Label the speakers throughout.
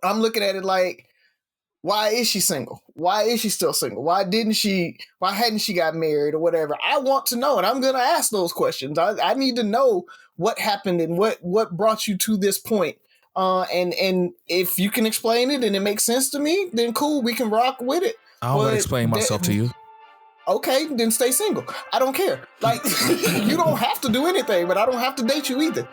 Speaker 1: I'm looking at it like, why is she single? Why is she still single? Why hadn't she got married or whatever? I want to know, and I'm going to ask those questions. I need to know what happened and what brought you to this point. And if you can explain it and it makes sense to me, then cool, we can rock with it.
Speaker 2: I'll explain myself to you.
Speaker 1: Okay, then stay single. I don't care. Like, you don't have to do anything, but I don't have to date you either.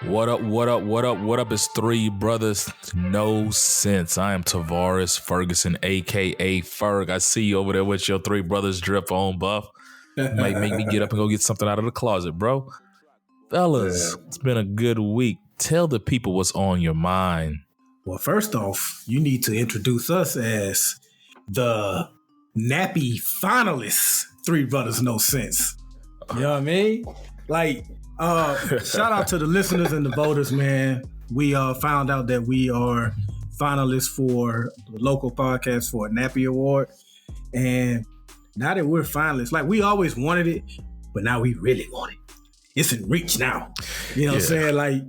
Speaker 2: What up? It's Three Brothers No Sense. I am Tavares Ferguson, a.k.a. Ferg. I see you over there with your Three Brothers drip on, buff. Might make me get up and go get something out of the closet, bro. Fellas, It's been a good week. Tell the people what's on your mind.
Speaker 3: Well, first off, you need to introduce us as the Nappie finalists. Three Brothers No Sense. You know what I mean? Like, shout out to the listeners and the voters, man. We found out that we are finalists for the local podcast for a Nappie Award. And now that we're finalists, like, we always wanted it, but now we really want it. It's in reach now. You know what I'm saying? Like,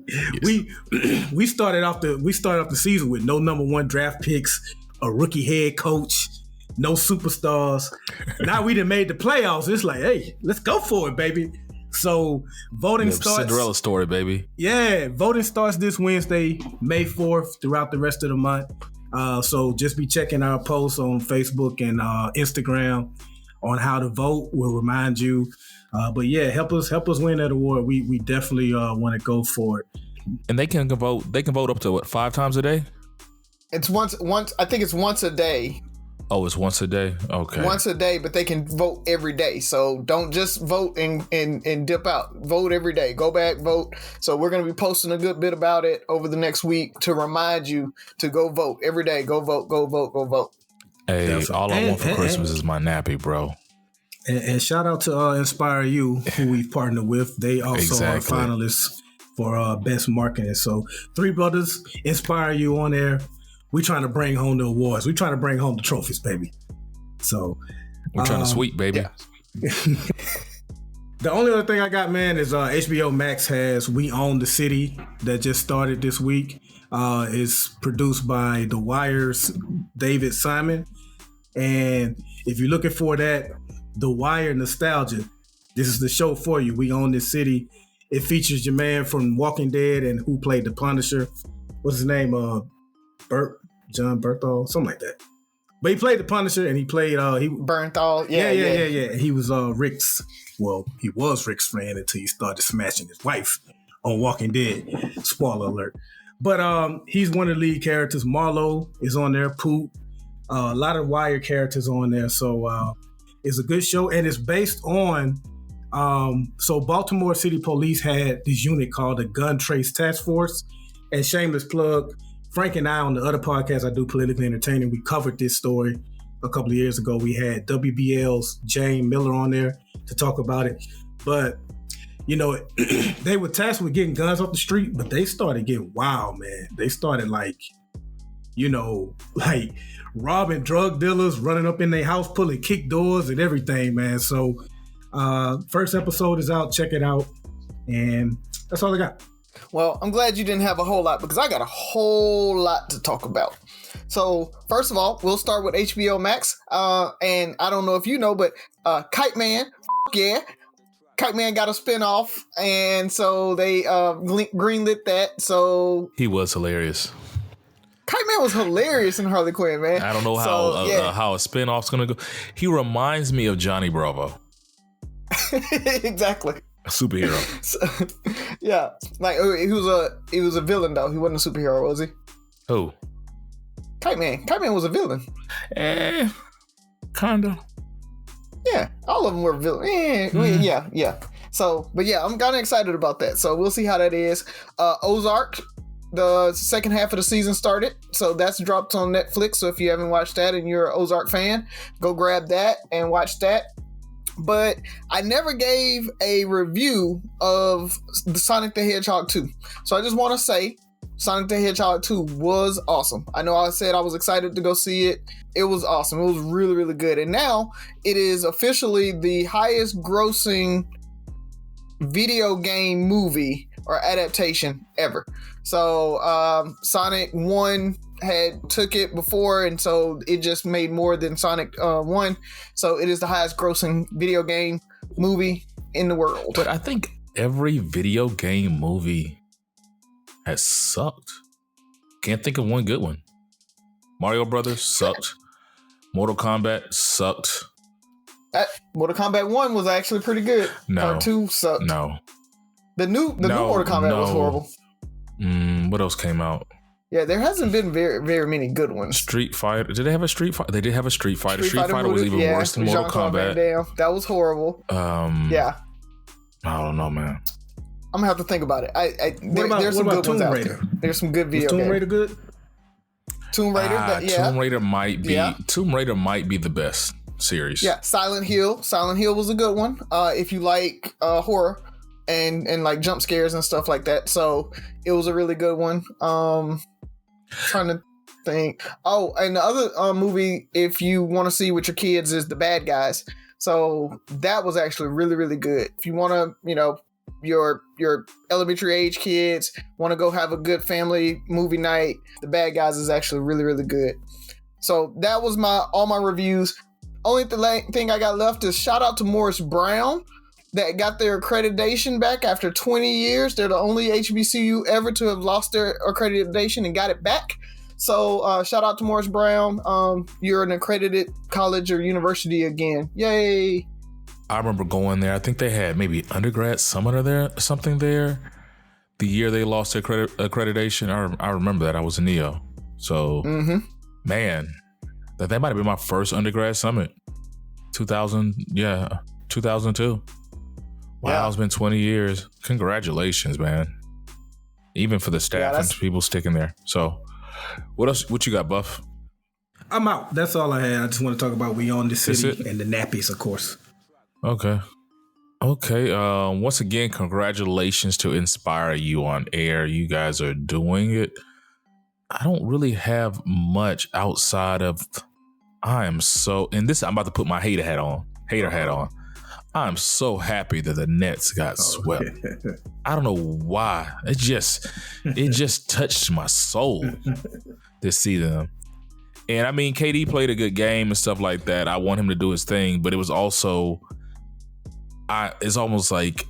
Speaker 3: we started off the season with no number one draft picks, a rookie head coach, no superstars. Now we done made the playoffs. It's like, hey, let's go for it, baby. So voting starts.
Speaker 2: Cinderella story, baby.
Speaker 3: Yeah, voting starts this Wednesday, May 4th, throughout the rest of the month. So just be checking our posts on Facebook and Instagram on how to vote. We'll remind you. But yeah, help us win that award. We definitely want to go for it.
Speaker 2: And they can vote. They can vote up to what, 5 times a day?
Speaker 1: It's once. I think it's once a day.
Speaker 2: Oh, it's once a day? Okay.
Speaker 1: Once a day, but they can vote every day. So don't just vote and dip out. Vote every day. Go back, vote. So we're going to be posting a good bit about it over the next week to remind you to go vote every day. Go vote, go vote, go vote.
Speaker 2: Hey, all I want for Christmas is my nappy, bro.
Speaker 3: And shout out to Inspire You, who we've partnered with. They also are finalists for Best Marketing. So Three Brothers, Inspire You on there. We trying to bring home the awards. We trying to bring home the trophies, baby. So
Speaker 2: we're trying to sweep, baby.
Speaker 3: Yeah. The only other thing I got, man, is HBOMax has We Own the City that just started this week. It's produced by The Wire's David Simon. And if you're looking for that The Wire nostalgia, this is the show for you. We Own This City. It features your man from Walking Dead and who played the Punisher. What's his name? John Bernthal, something like that. But he played the Punisher, and he played
Speaker 1: Bernthal. Yeah.
Speaker 3: He was Rick's. Well, he was Rick's friend until he started smashing his wife on Walking Dead. Spoiler alert. But he's one of the lead characters. Marlo is on there. Poop. A lot of Wire characters on there. So it's a good show, and it's based on. So Baltimore City Police had this unit called the Gun Trace Task Force, and shameless plug. Frank and I, on the other podcast I do, Politically Entertaining, we covered this story a couple of years ago. We had WBL's Jane Miller on there to talk about it. But, you know, they were tasked with getting guns off the street, but they started getting wild, man. They started like robbing drug dealers, running up in their house, pulling kick doors and everything, man. So first episode is out. Check it out. And that's all I got.
Speaker 1: Well, I'm glad you didn't have a whole lot because I got a whole lot to talk about. So, first of all, we'll start with HBOMax. And I don't know if you know, but Kiteman, Kiteman got a spinoff. And so they greenlit that. So
Speaker 2: he was hilarious.
Speaker 1: Kiteman was hilarious in Harley Quinn, man.
Speaker 2: I don't know how a spinoff's going to go. He reminds me of Johnny Bravo.
Speaker 1: Exactly.
Speaker 2: A superhero.
Speaker 1: So, yeah, like he was a villain though. He wasn't a superhero, was he?
Speaker 2: Who?
Speaker 1: Kiteman. Kiteman was a villain.
Speaker 2: Kinda.
Speaker 1: Yeah, all of them were villains. Yeah. So, but yeah, I'm kind of excited about that. So we'll see how that is. Ozark, the second half of the season started, so that's dropped on Netflix. So if you haven't watched that and you're an Ozark fan, go grab that and watch that. But I never gave a review of the Sonic the Hedgehog 2. So I just want to say Sonic the Hedgehog 2 was awesome. I know I said I was excited to go see it. It was awesome. It was really, really good. And now it is officially the highest grossing video game movie or adaptation ever. So Sonic 1 had took it before, and so it just made more than Sonic 1. So it is the highest grossing video game movie in the world.
Speaker 2: But I think every video game movie has sucked. Can't think of one good one. Mario Brothers sucked. Mortal Kombat sucked.
Speaker 1: Mortal Kombat 1 was actually pretty good.
Speaker 2: No.
Speaker 1: 2 sucked.
Speaker 2: No.
Speaker 1: The new Mortal Kombat was horrible.
Speaker 2: What else came out?
Speaker 1: Yeah, there hasn't been very, very many good ones.
Speaker 2: Street Fighter. Did they have a Street Fighter? They did have a Street Fighter. Street Fighter was even worse than Mortal Kombat.
Speaker 1: That was horrible. Yeah.
Speaker 2: I don't know, man.
Speaker 1: I'm gonna have to think about it. There's some good ones out there. There's some good video games.
Speaker 3: Tomb Raider good?
Speaker 1: Tomb Raider,
Speaker 2: Tomb Raider might be. Yeah. Tomb Raider might be the best series.
Speaker 1: Yeah, Silent Hill. Silent Hill was a good one. If you like horror and like jump scares and stuff like that, so it was a really good one. Trying to think. Oh, and the other movie, if you want to see with your kids, is The Bad Guys. So that was actually really, really good. If you want to, your elementary age kids want to go have a good family movie night, The Bad Guys is actually really, really good. So that was all my reviews. Only thing I got left is shout out to Morris Brown that got their accreditation back after 20 years. They're the only HBCU ever to have lost their accreditation and got it back. So shout out to Morris Brown. You're an accredited college or university again. Yay.
Speaker 2: I remember going there. I think they had maybe undergrad summer there, something there. The year they lost their accreditation, I remember that. I was a Neo. So, man, that might have been my first undergrad summit. 2002. Wow, yeah. It's been 20 years. Congratulations, man. Even for the staff and people sticking there. So, what else? What you got, Buff?
Speaker 3: I'm out. That's all I had. I just want to talk about We Own the City and the Nappies, of course.
Speaker 2: Okay. Once again, congratulations to Inspire You on Air. You guys are doing it. I don't really have much outside of I'm about to put my hater hat on. I'm so happy that the Nets got swept. I don't know why. It just touched my soul to see them. And I mean, KD played a good game and stuff like that. I want him to do his thing, but it was also, it's almost like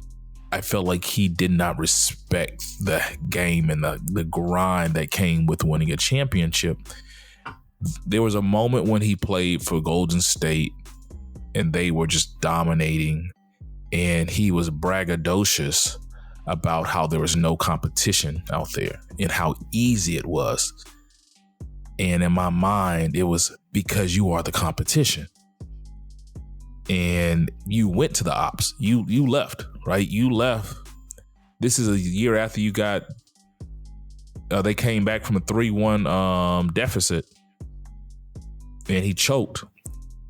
Speaker 2: I felt like he did not respect the game and the grind that came with winning a championship. There was a moment when he played for Golden State and they were just dominating, and he was braggadocious about how there was no competition out there and how easy it was. And in my mind, it was because you are the competition. And you went to the ops. You left, right? You left. This is a year after you got, they came back from a 3-1 deficit, and he choked.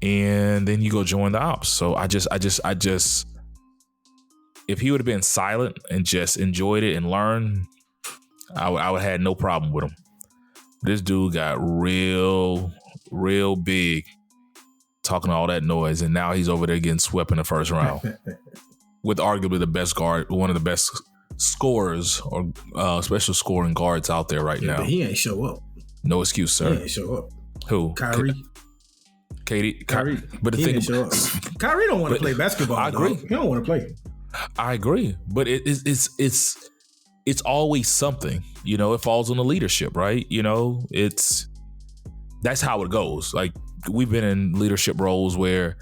Speaker 2: And then you go join the ops. So I just, if he would have been silent and just enjoyed it and learned, I would have had no problem with him. This dude got real big, talking all that noise, and now he's over there getting swept in the first round with arguably the best guard, one of the best scorers or special scoring guards out there right now.
Speaker 3: But he ain't show up.
Speaker 2: No excuse, sir.
Speaker 3: He ain't show up.
Speaker 2: Who?
Speaker 3: Kyrie.
Speaker 2: Kyrie. But the thing,
Speaker 3: Kyrie don't want to play basketball.
Speaker 2: I agree.
Speaker 3: He don't want to play.
Speaker 2: I agree, but it's always something. It falls on the leadership, right? That's how it goes. Like, we've been in leadership roles where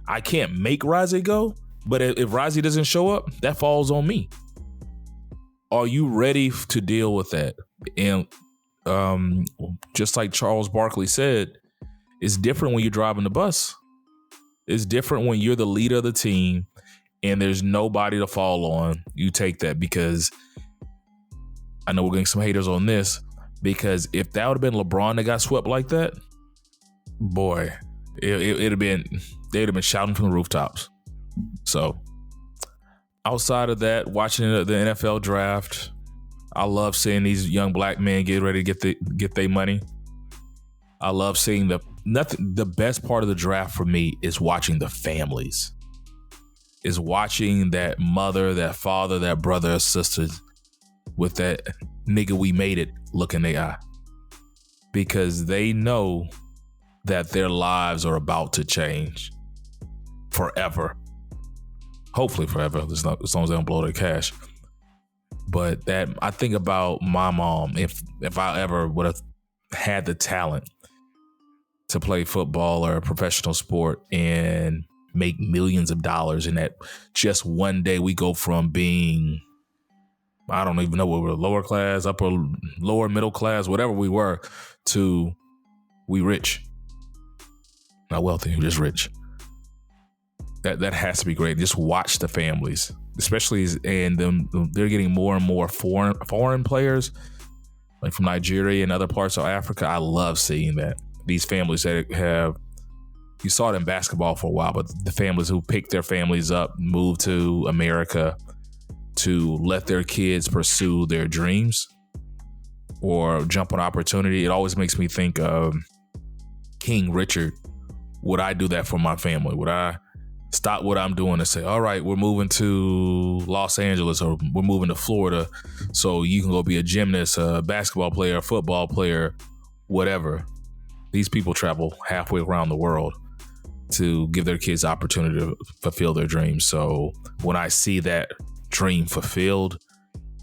Speaker 2: I can't make Razi go, but if Razi doesn't show up, that falls on me. Are you ready to deal with that? And just like Charles Barkley said, it's different when you're driving the bus. It's different when you're the leader of the team and there's nobody to fall on. You take that, because I know we're getting some haters on this, because if that would have been LeBron that got swept like that, boy, they'd have been shouting from the rooftops. So outside of that, watching the NFL draft, I love seeing these young black men get ready to get their money. I love seeing the best part of the draft for me is watching the families. Is watching that mother, that father, that brother or sister with that nigga we made it look in their eye. Because they know that their lives are about to change forever. Hopefully forever, as long as they don't blow their cash. But that I think about my mom, if I ever would have had the talent to play football or a professional sport and make millions of dollars, and that just one day we go from being, I don't even know what we were, lower class, upper, lower middle class, whatever we were, to we rich. Not wealthy, just rich. That has to be great. Just watch the families, especially, and they're getting more and more foreign players, like from Nigeria and other parts of Africa. I love seeing that. These families that have, you saw it in basketball for a while, but the families who pick their families up, move to America to let their kids pursue their dreams or jump on opportunity. It always makes me think of King Richard. Would I do that for my family? Would I stop what I'm doing and say, all right, we're moving to Los Angeles or we're moving to Florida so you can go be a gymnast, a basketball player, a football player, whatever. These people travel halfway around the world to give their kids the opportunity to fulfill their dreams. So when I see that dream fulfilled,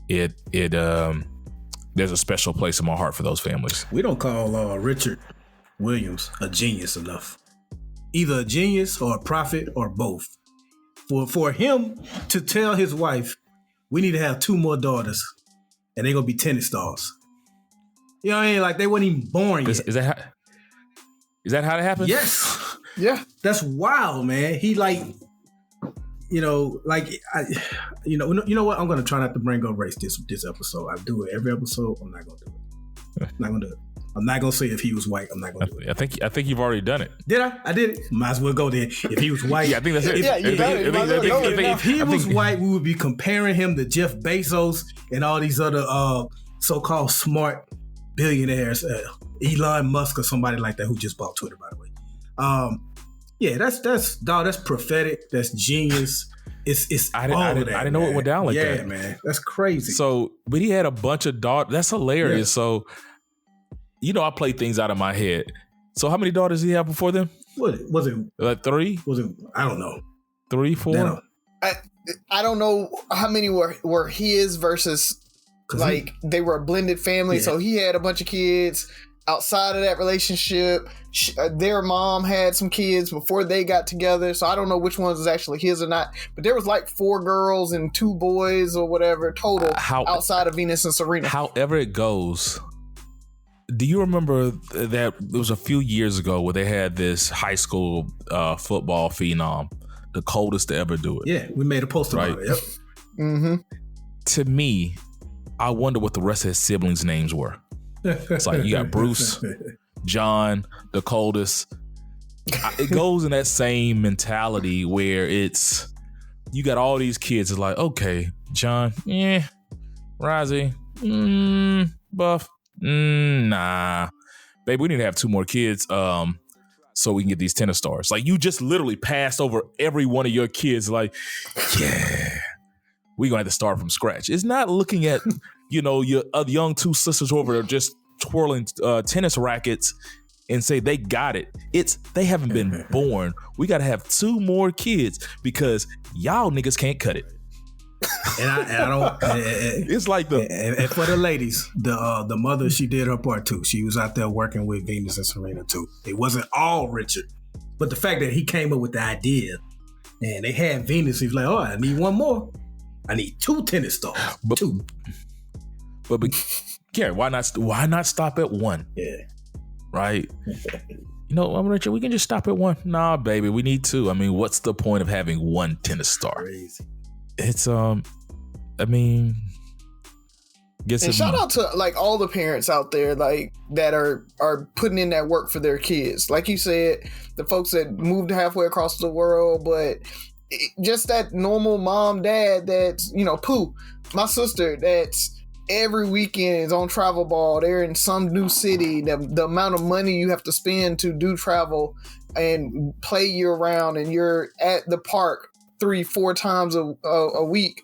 Speaker 2: there's a special place in my heart for those families.
Speaker 3: We don't call Richard Williams a genius enough. Either a genius or a prophet or both. For him to tell his wife, we need to have 2 more daughters and they're going to be tennis stars. You know what I mean? Like they weren't even born yet.
Speaker 2: Is that how it happened?
Speaker 3: Yes.
Speaker 1: Yeah.
Speaker 3: That's wild, man. He like, you know what? I'm going to try not to bring up race this episode. I do it every episode. I'm not going to do it. I'm not going to do it. I'm not gonna say if he was white. I'm not gonna do it.
Speaker 2: I think you've already done it.
Speaker 3: Did I? I did it. Might as well go there. If he was white,
Speaker 2: yeah, I think that's it.
Speaker 3: If he was white, we would be comparing him to Jeff Bezos and all these other so-called smart billionaires, Elon Musk or somebody like that who just bought Twitter, by the way. Yeah, that's prophetic. That's genius. It's
Speaker 2: I didn't know it went down like that.
Speaker 3: Yeah, man, that's crazy.
Speaker 2: So, but he had a bunch of daughters. That's hilarious. Yeah. So. You know, I play things out of my head. So how many daughters did he have before them?
Speaker 3: Was it
Speaker 2: like 3?
Speaker 3: Was it? I don't know.
Speaker 2: 3, 4?
Speaker 1: I don't know how many were his versus like they were a blended family. Yeah. So he had a bunch of kids outside of that relationship. Their mom had some kids before they got together. So I don't know which ones is actually his or not. But there was like 4 girls and 2 boys or whatever total outside of Venus and Serena.
Speaker 2: However it goes. Do you remember that it was a few years ago where they had this high school football phenom, the coldest to ever do it?
Speaker 3: Yeah, we made a post about it. Yep.
Speaker 1: Mm-hmm.
Speaker 2: To me, I wonder what the rest of his siblings' names were. It's like you got Bruce, John, the coldest. It goes in that same mentality where it's you got all these kids. It's like, okay, John, Razi, Buff. Nah, babe, we need to have 2 more kids so we can get these tennis stars. Like you just literally passed over every one of your kids. Like, yeah, we're gonna have to start from scratch. It's not looking at your young 2 sisters over there just twirling tennis rackets and say they got it. It's they haven't been born. We gotta have 2 more kids because y'all niggas can't cut it.
Speaker 3: And I don't.
Speaker 2: It's like
Speaker 3: and for the ladies, the mother, she did her part too. She was out there working with Venus and Serena too. It wasn't all Richard, but the fact that he came up with the idea, and they had Venus, he was like, "Oh, I need 1 more. I need 2 tennis stars, 2."
Speaker 2: But Gary, why not stop at 1?
Speaker 3: Yeah,
Speaker 2: right. Richard, we can just stop at 1. Nah, baby, we need 2. I mean, what's the point of having 1 tennis star?
Speaker 3: Crazy.
Speaker 2: It's I mean,
Speaker 1: shout out to like all the parents out there like that are putting in that work for their kids. Like you said, the folks that moved halfway across the world, but just that normal mom, dad that's Pooh, my sister that's every weekend is on travel ball. They're in some new city. The amount of money you have to spend to do travel and play year round, and you're at the park 3-4 times a week.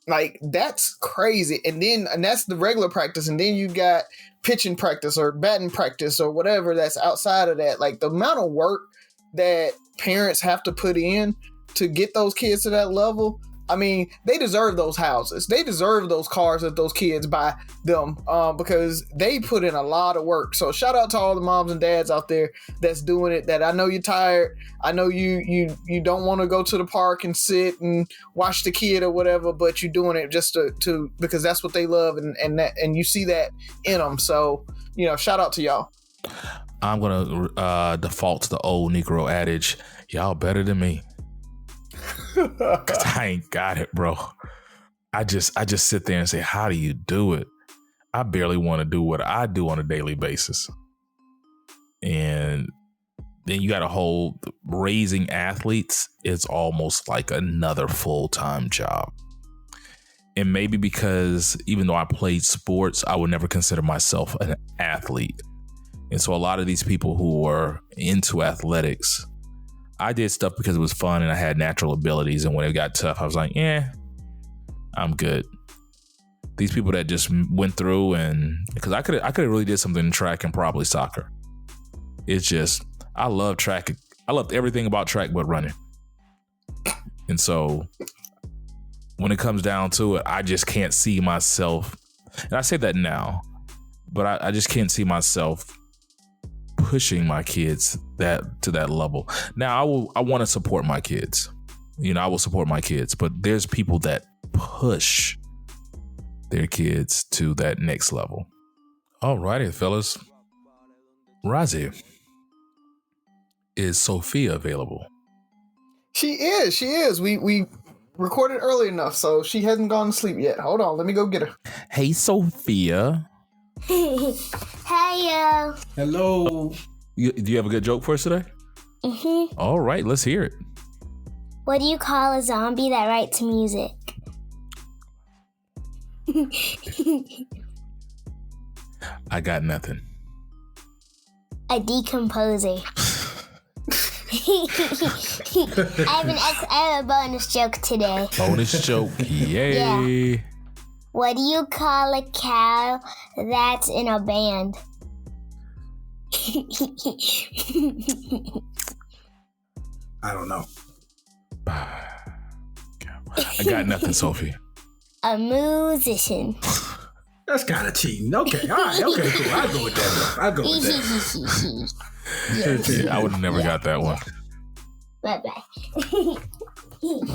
Speaker 1: Like, that's crazy. And that's the regular practice. And then you got pitching practice or batting practice or whatever that's outside of that. Like, the amount of work that parents have to put in to get those kids to that level. I mean, they deserve those houses. They deserve those cars that those kids buy them because they put in a lot of work. So shout out to all the moms and dads out there that's doing it. That I know you're tired. I know you don't want to go to the park and sit and watch the kid or whatever, but you're doing it just to because that's what they love and you see that in them. So, you know, shout out to y'all.
Speaker 2: I'm gonna default to the old Negro adage: y'all better than me. Cause I ain't got it, bro. I just sit there and say, how do you do it? I barely want to do what I do on a daily basis. And then you got a whole raising athletes is almost like another full-time job. And maybe because even though I played sports, I would never consider myself an athlete. And so a lot of these people who are into athletics, I did stuff because it was fun and I had natural abilities. And when it got tough, I was like, I'm good. These people that just went through and because I could have really did something in track and probably soccer. It's just, I love track. I loved everything about track but running. And so when it comes down to it, I just can't see myself. And I say that now, but I just can't see myself pushing my kids to that level. Now I want to support my kids. You know, I will support my kids, but there's people that push their kids to that next level. All righty, fellas. Razi, is Sophia available?
Speaker 1: She is. We recorded early enough, so she hasn't gone to sleep yet. Hold on, let me go get her.
Speaker 2: Hey, Sophia.
Speaker 4: Hey, y'all.
Speaker 3: Hello.
Speaker 2: Do you have a good joke for us today?
Speaker 4: Mm-hmm.
Speaker 2: All right, let's hear it.
Speaker 4: What do you call a zombie that writes music?
Speaker 2: I got nothing.
Speaker 4: A decomposer. I have a bonus joke today.
Speaker 2: Bonus joke, yay.
Speaker 4: Yeah. What do you call a cow that's in a band?
Speaker 3: I don't know.
Speaker 2: I got nothing, Sophie.
Speaker 4: A musician.
Speaker 3: That's kind of cheating. Okay, all right, okay, cool. I'll go with that. I'll go with that.
Speaker 2: I would have never got that one.
Speaker 4: Bye-bye.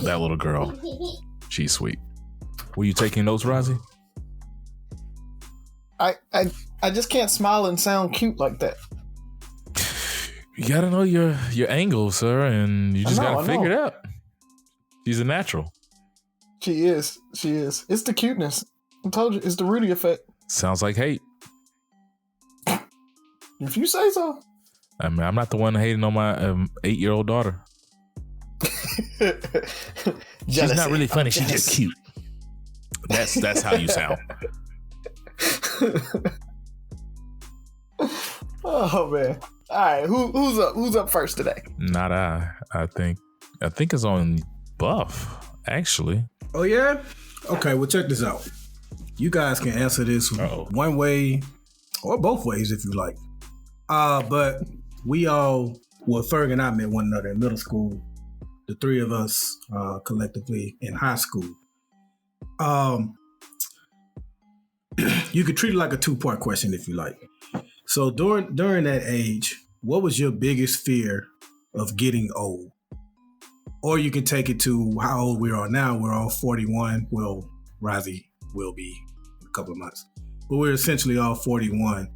Speaker 2: That little girl, she's sweet. Were you taking notes, Razi?
Speaker 1: I just can't smile and sound cute like that.
Speaker 2: You gotta know your angle, sir, and you just gotta figure it out. She's a natural.
Speaker 1: She is. It's the cuteness. I told you, it's the Rudy effect.
Speaker 2: Sounds like hate.
Speaker 1: If you say so.
Speaker 2: I mean, I'm not the one hating on my 8-year-old daughter. She's not really funny. She's just cute. That's how you sound.
Speaker 1: Oh man! All right, who's up first today?
Speaker 2: Not I. I think it's on Buff actually.
Speaker 3: Oh yeah. Okay. Well, check this out. You guys can answer this one way or both ways if you like. But we all, Ferg and I met one another in middle school. The three of us collectively in high school. You could treat it like a 2-part question if you like. So during that age, what was your biggest fear of getting old? Or you can take it to how old we are now. We're all 41. Well, Razi will be in a couple of months. But we're essentially all 41.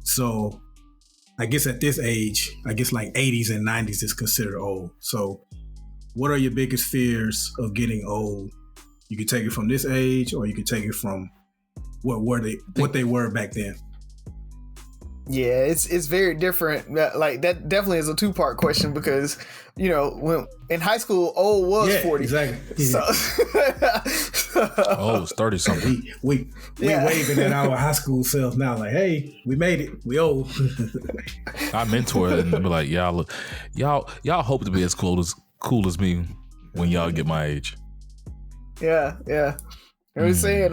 Speaker 3: So I guess at this age, I guess like 80s and 90s is considered old. So what are your biggest fears of getting old? You could take it from this age, or you could take it from what they were back then.
Speaker 1: Yeah, it's very different. Like that definitely is a 2-part question because, you know, when in high school, old was 40.
Speaker 3: Exactly.
Speaker 1: So,
Speaker 2: Oh, it's 30 something.
Speaker 3: We waving at our high school selves now, like, hey, we made it. We old.
Speaker 2: I mentor and be like, y'all hope to be as cool as me when y'all get my age.
Speaker 1: Yeah. I was saying,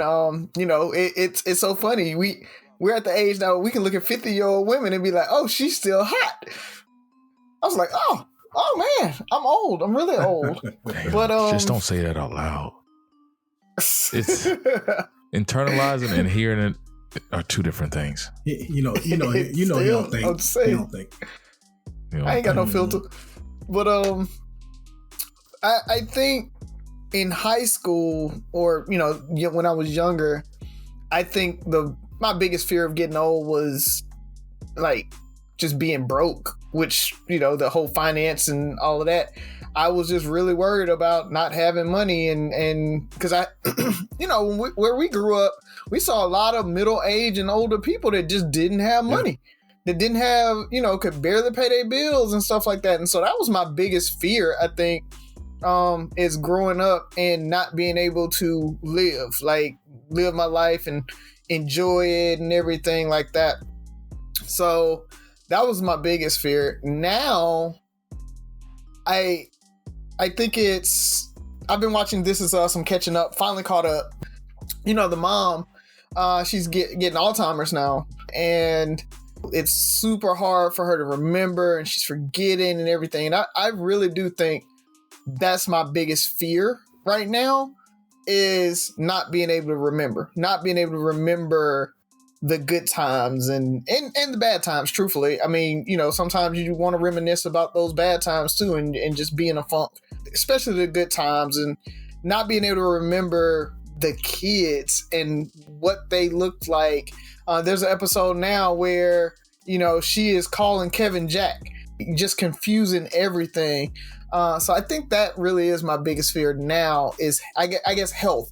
Speaker 1: it's so funny. We're at the age now we can look at 50-year-old women and be like, oh, she's still hot. I was like, oh man, I'm old. I'm really old. But
Speaker 2: just don't say that out loud. It's internalizing and hearing it are two different things.
Speaker 3: You don't think. You don't think.
Speaker 1: I ain't got no filter. But I think in high school or when I was younger, I think my biggest fear of getting old was like just being broke, which the whole finance and all of that. I was just really worried about not having money and because I where we grew up, we saw a lot of middle-aged and older people that just didn't have money. That didn't have, could barely pay their bills and stuff like that. And so that was my biggest fear, I think, is growing up and not being able to live my life and enjoy it and everything like that. So that was my biggest fear. Now, I think I've been watching This Is Us. I'm catching up, finally caught up. The mom, she's getting Alzheimer's now. And it's super hard for her to remember and she's forgetting and everything. And I really do think that's my biggest fear right now is not being able to remember the good times and the bad times, truthfully. I mean, sometimes you want to reminisce about those bad times too and just be in a funk, especially the good times, and not being able to remember the kids and what they looked like. There's an episode now where, she is calling Kevin Jack, just confusing everything. So I think that really is my biggest fear now is, I guess, health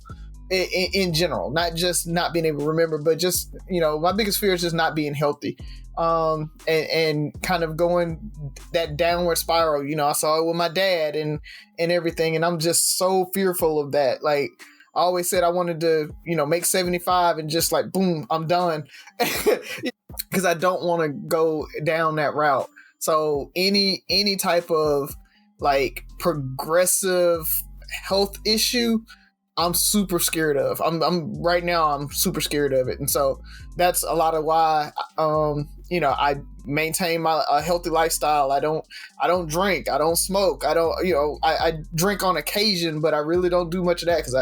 Speaker 1: in general, not just not being able to remember, but just, my biggest fear is just not being healthy. And kind of going that downward spiral. I saw it with my dad and everything. And I'm just so fearful of that. Like, I always said I wanted to, make 75 and just like, boom, I'm done. Because I don't want to go down that route. So any type of like progressive health issue, I'm super scared of. I'm right now, I'm super scared of it. And so that's a lot of why, I maintain a healthy lifestyle. I don't drink. I don't smoke. I drink on occasion, but I really don't do much of that because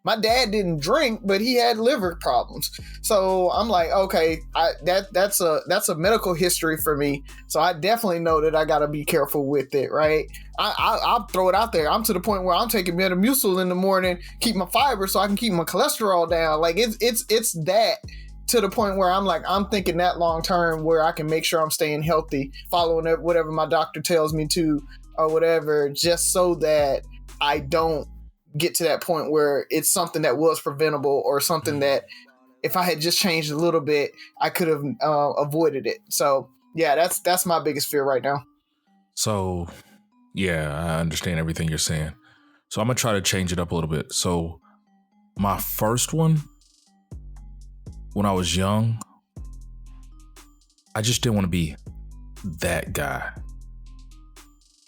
Speaker 1: my dad didn't drink, but he had liver problems. So I'm like, okay, that's a medical history for me. So I definitely know that I got to be careful with it, right? I'll throw it out there. I'm to the point where I'm taking Metamucil in the morning, keep my fiber so I can keep my cholesterol down. Like it's that to the point where I'm like, I'm thinking that long term where I can make sure I'm staying healthy, following whatever my doctor tells me to or whatever, just so that I don't get to that point where it's something that was preventable or something that if I had just changed a little bit, I could have avoided it. So yeah, that's my biggest fear right now.
Speaker 2: So yeah, I understand everything you're saying. So I'm going to try to change it up a little bit. So my first one, when I was young, I just didn't want to be that guy.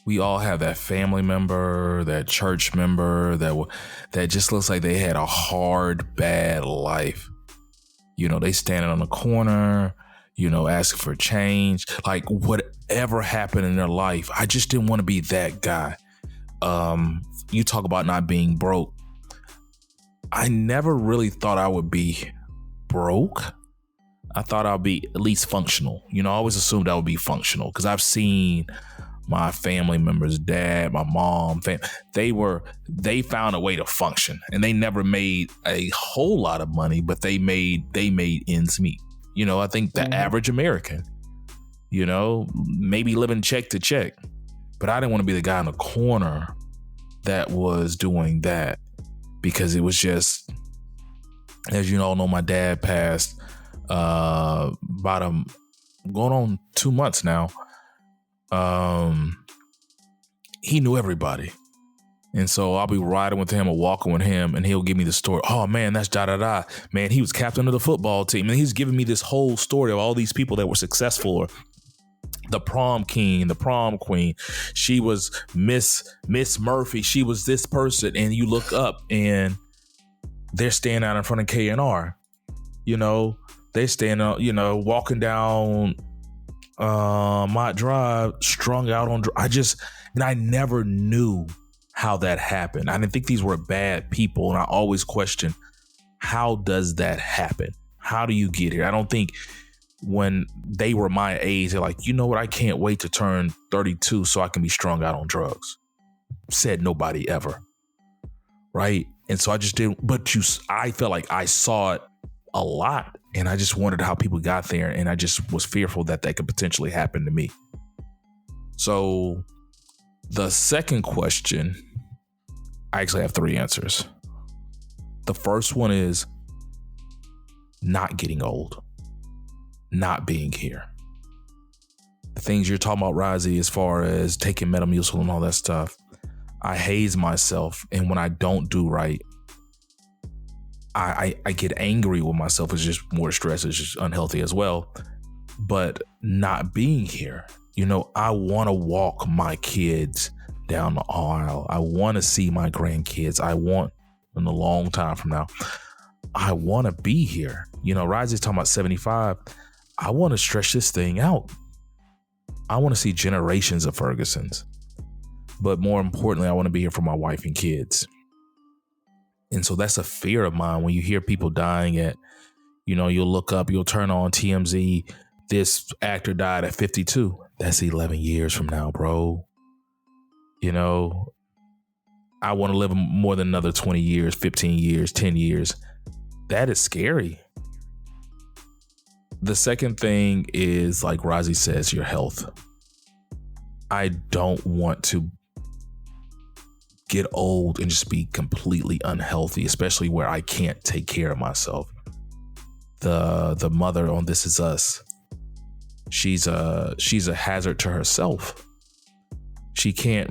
Speaker 2: We all have that family member, that church member that just looks like they had a hard, bad life. They standing on the corner, asking for change, like whatever happened in their life. I just didn't want to be that guy. You talk about not being broke. I never really thought I would be broke. I thought I'd be at least functional. I always assumed I would be functional because I've seen my family members, dad, my mom, they found a way to function, and they never made a whole lot of money, but they made ends meet. I think the average American, maybe living check to check, but I didn't want to be the guy in the corner that was doing that because it was just, as you all know, my dad passed about going on 2 months now. He knew everybody. And so I'll be riding with him or walking with him, and he'll give me the story. Oh, man, that's da-da-da. Man, he was captain of the football team. And he's giving me this whole story of all these people that were successful, or the prom king, the prom queen. She was Miss Murphy. She was this person. And you look up, and they're standing out in front of K&R. You know, they stand up, you know, walking down Mott Drive, strung out on. And I never knew how that happened. I didn't think these were bad people. And I always question, how does that happen? How do you get here? I don't think when they were my age, they're like, you know what? I can't wait to turn 32 so I can be strung out on drugs. Said nobody ever. Right. And so I just didn't. But I felt like I saw it a lot. And I just wondered how people got there. And I just was fearful that could potentially happen to me. So the second question, I actually have 3 answers. The first one is not getting old, not being here. The things you're talking about, Razi, as far as taking Metamucil and all that stuff, I haze myself. And when I don't do right, I get angry with myself. It's just more stress. It's just unhealthy as well. But not being here, you know, I want to walk my kids down the aisle. I want to see my grandkids. I want, in a long time from now, I want to be here. You know, Razi's talking about 75. I want to stretch this thing out. I want to see generations of Fergusons. But more importantly, I want to be here for my wife and kids. And so that's a fear of mine. When you hear people dying at, you know, you'll look up, you'll turn on TMZ. This actor died at 52. That's 11 years from now, bro. You know, I want to live more than another 20 years, 15 years, 10 years. That is scary. The second thing is, like Razi says, your health. I don't want to get old and just be completely unhealthy, especially where I can't take care of myself. The mother on This Is Us, she's a hazard to herself. She can't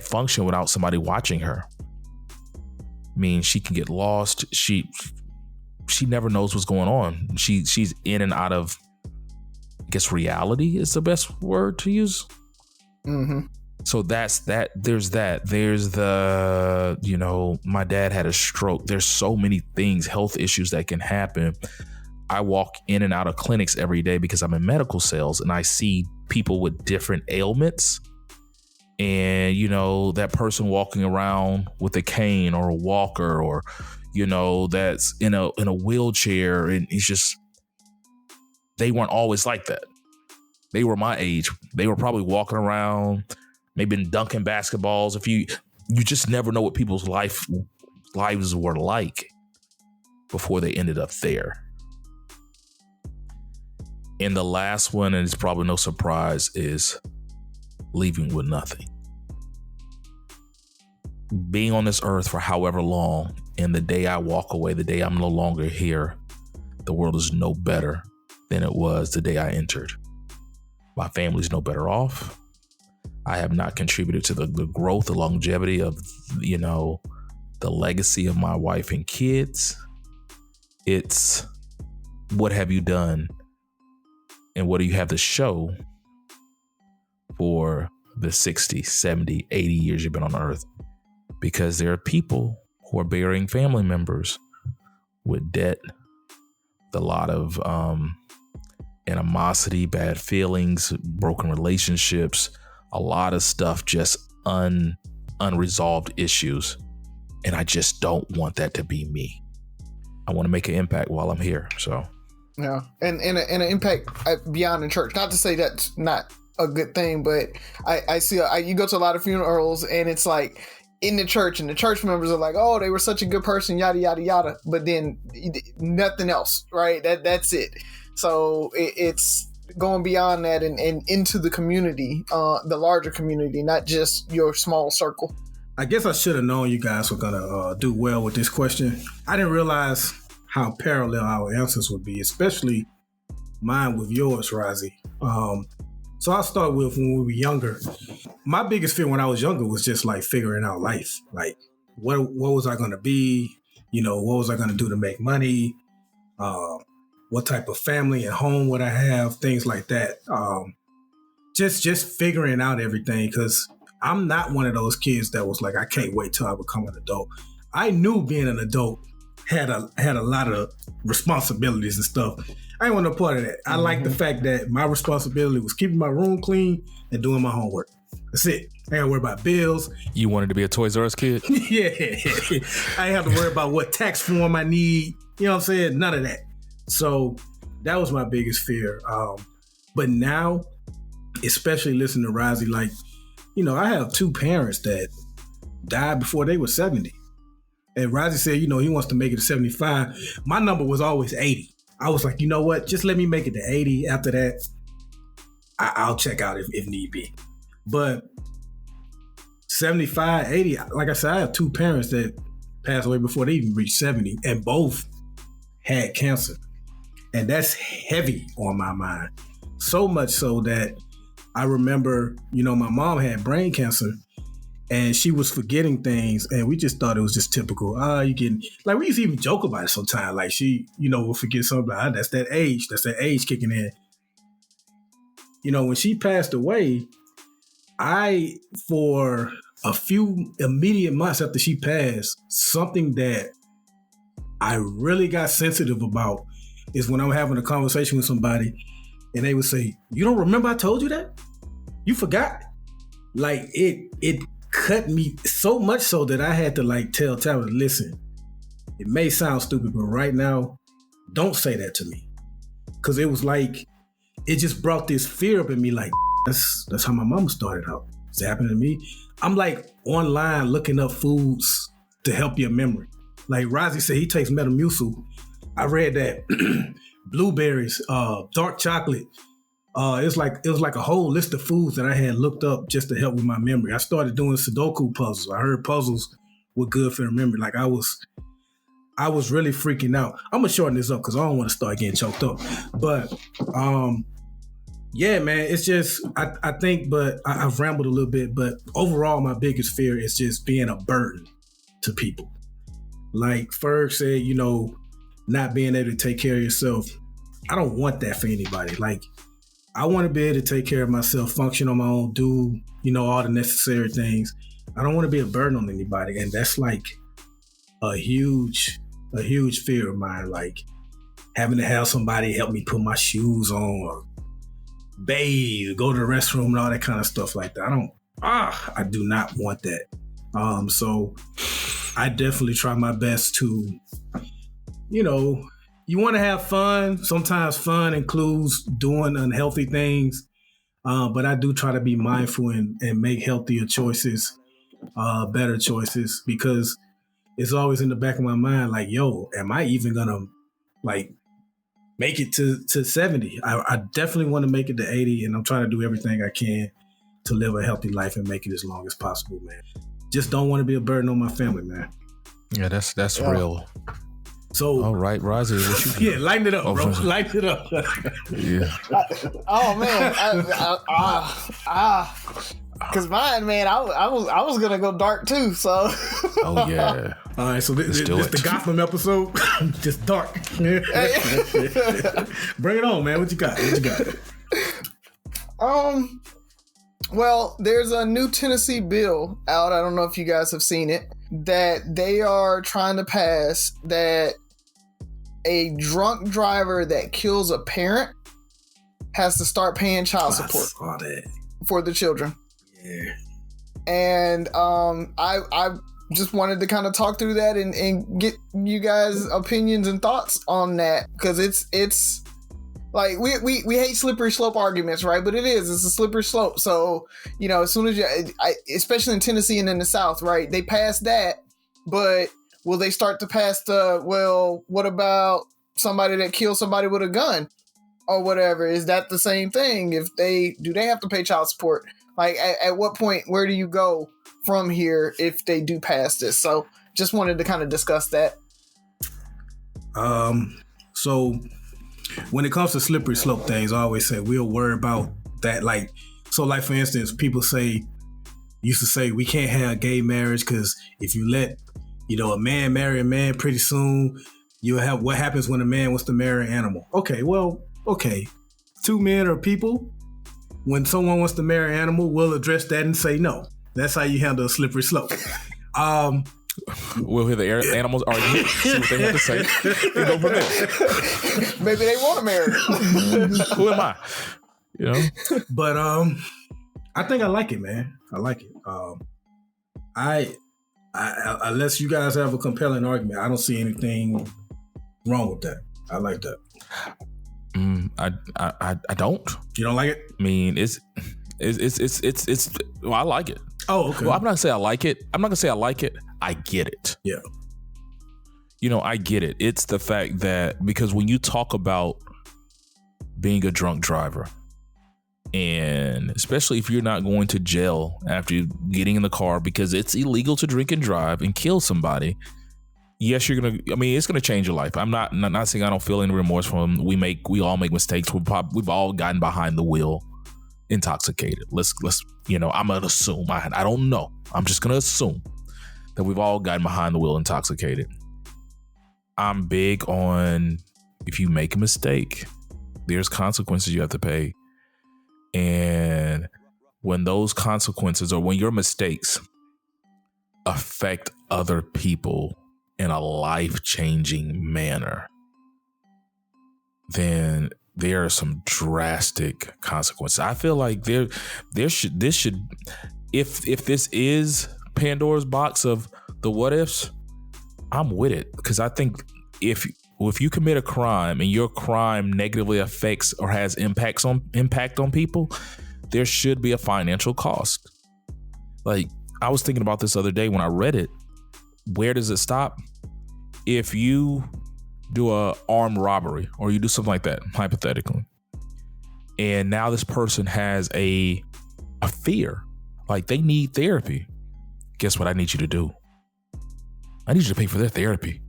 Speaker 2: function without somebody watching her. I mean, she can get lost. She never knows what's going on. She's in and out of, I guess, reality is the best word to use. Mm-hmm. So that's that. There's that. There's the, you know, my dad had a stroke. There's so many things, health issues that can happen. I walk in and out of clinics every day because I'm in medical sales, and I see people with different ailments. And, you know, that person walking around with a cane or a walker, or, you know, that's in a wheelchair, and it's just, they weren't always like that. They were my age. They were probably walking around, maybe dunking basketballs. If you just never know what people's lives were like before they ended up there. And the last one, and it's probably no surprise, is leaving with nothing. Being on this earth for however long, and the day I walk away, the day I'm no longer here, the world is no better than it was the day I entered. My family's no better off. I have not contributed to the growth, the longevity of, you know, the legacy of my wife and kids. It's, what have you done? And what do you have to show for the 60, 70, 80 years you've been on earth? Because there are people who are burying family members with debt, with a lot of animosity, bad feelings, broken relationships, a lot of stuff, just unresolved issues. And I just don't want that to be me. I want to make an impact while I'm here. So,
Speaker 1: yeah, and an impact beyond the church. Not to say that's not a good thing, but I see you go to a lot of funerals, and it's like in the church, and the church members are like, oh, they were such a good person, yada yada yada, but then nothing else, right? That's it. So it's going beyond that and into the community, the larger community, not just your small circle.
Speaker 3: I guess I should have known you guys were gonna do well with this question. I didn't realize how parallel our answers would be, especially mine with yours, Razi. So I'll start with when we were younger. my biggest fear when I was younger was just like figuring out life. Like, what was I going to be? What was I going to do to make money? What type of family and home would I have? Things like that. Just figuring out everything, because I'm not one of those kids that was like, I can't wait till I become an adult. I knew being an adult had a lot of responsibilities and stuff. I ain't want no part of that. I like the fact that my responsibility was keeping my room clean and doing my homework. That's it. I ain't gotta worry about bills.
Speaker 2: You wanted to be a Toys R Us kid?
Speaker 3: Yeah. I ain't have to worry about what tax form I need. You know what I'm saying? None of that. So that was my biggest fear. But now, especially listening to Razi, like, I have two parents that died before they were 70. And Razi said, he wants to make it to 75. My number was always 80. I was like, you know what? Just let me make it to 80. After that, I'll check out if need be. But 75, 80, like I said, I have two parents that passed away before they even reached 70, and both had cancer. And that's heavy on my mind. So much so that I remember, my mom had brain cancer, and she was forgetting things, and we just thought it was just typical. You getting, like, we used to even joke about it sometimes. Like, she, will forget something about that's that age kicking in. When she passed away, for a few immediate months after she passed, something that I really got sensitive about is when I'm having a conversation with somebody and they would say, you don't remember I told you that? You forgot? Like, it cut me so much so that I had to like tell Tabitha, listen, it may sound stupid, but right now, don't say that to me. Cause it was like, it just brought this fear up in me, like, that's how my mama started out. It's happening to me. I'm like online looking up foods to help your memory. Like Razi said, he takes Metamucil. I read that blueberries, dark chocolate. It was like a whole list of foods that I had looked up just to help with my memory. I started doing Sudoku puzzles. I heard puzzles were good for the memory. Like I was really freaking out. I'm gonna shorten this up because I don't want to start getting choked up. But yeah, man, it's just I think, but I've rambled a little bit. But overall, my biggest fear is just being a burden to people. Like Ferg said, not being able to take care of yourself. I don't want that for anybody. Like, I want to be able to take care of myself, function on my own, do, all the necessary things. I don't want to be a burden on anybody. And that's like a huge fear of mine. Like having to have somebody help me put my shoes on or bathe, go to the restroom and all that kind of stuff like that. I do not want that. So I definitely try my best to, you want to have fun. Sometimes fun includes doing unhealthy things. But I do try to be mindful and make healthier choices, better choices, because it's always in the back of my mind, like, yo, am I even going to like make it to 70? I definitely want to make it to 80, and I'm trying to do everything I can to live a healthy life and make it as long as possible, man. Just don't want to be a burden on my family, man.
Speaker 2: Yeah, that's real.
Speaker 3: So,
Speaker 2: all right, Razi, what you
Speaker 3: lighten it up, bro. Lighten it up.
Speaker 2: Yeah.
Speaker 1: Oh man, because mine, man, I was gonna go dark too. So.
Speaker 2: Oh yeah.
Speaker 3: All right, so this the Gotham episode, just dark. Bring it on, man. What you got?
Speaker 1: Well, there's a new Tennessee bill out. I don't know if you guys have seen it, that they are trying to pass that a drunk driver that kills a parent has to start paying child support for the children.
Speaker 3: Yeah.
Speaker 1: And I just wanted to kind of talk through that and get you guys' opinions and thoughts on that, because it's like we hate slippery slope arguments, right? But it's a slippery slope. So, as soon as especially in Tennessee and in the South, right? They passed that, but will they start to pass what about somebody that kills somebody with a gun or whatever? Is that the same thing? Do they have to pay child support? Like at what point, where do you go from here if they do pass this? So just wanted to kind of discuss that.
Speaker 3: So when it comes to slippery slope things, I always say we'll worry about that. Like for instance, people say, used to say we can't have gay marriage because if you let, a man marry a man, pretty soon you'll have what happens when a man wants to marry an animal. Okay. Two men are people. When someone wants to marry an animal, we'll address that and say no. That's how you handle a slippery slope.
Speaker 2: We'll hear the animals argue, see what they have to say, and go from there.
Speaker 1: Maybe they want to marry.
Speaker 2: Who am I?
Speaker 3: But I think I like it, man. I like it. I unless you guys have a compelling argument, I don't see anything wrong with that. I like that.
Speaker 2: I don't.
Speaker 3: You don't like it?
Speaker 2: I mean, it's well, I like it.
Speaker 3: Oh, okay.
Speaker 2: Well, I'm not gonna say I like it. I'm not gonna say I like it. I get it.
Speaker 3: Yeah.
Speaker 2: I get it. It's the fact that because when you talk about being a drunk driver, and especially if you're not going to jail after getting in the car because it's illegal to drink and drive and kill somebody, yes, it's gonna change your life. I'm not saying I don't feel any remorse for them. We all make mistakes. We've all gotten behind the wheel intoxicated. Let's I'm gonna assume. I don't know. I'm just gonna assume that we've all gotten behind the wheel intoxicated. I'm big on if you make a mistake, there's consequences you have to pay. And when those consequences or when your mistakes affect other people in a life-changing manner, then there are some drastic consequences. I feel like this should if this is Pandora's box of the what ifs, I'm with it, because I think if you commit a crime and your crime negatively affects or has impact on people, there should be a financial cost. Like, I was thinking about this other day when I read it. Where does it stop? If you do a armed robbery or you do something like that, hypothetically, and now this person has a fear, like they need therapy. Guess what I need you to do? I need you to pay for their therapy.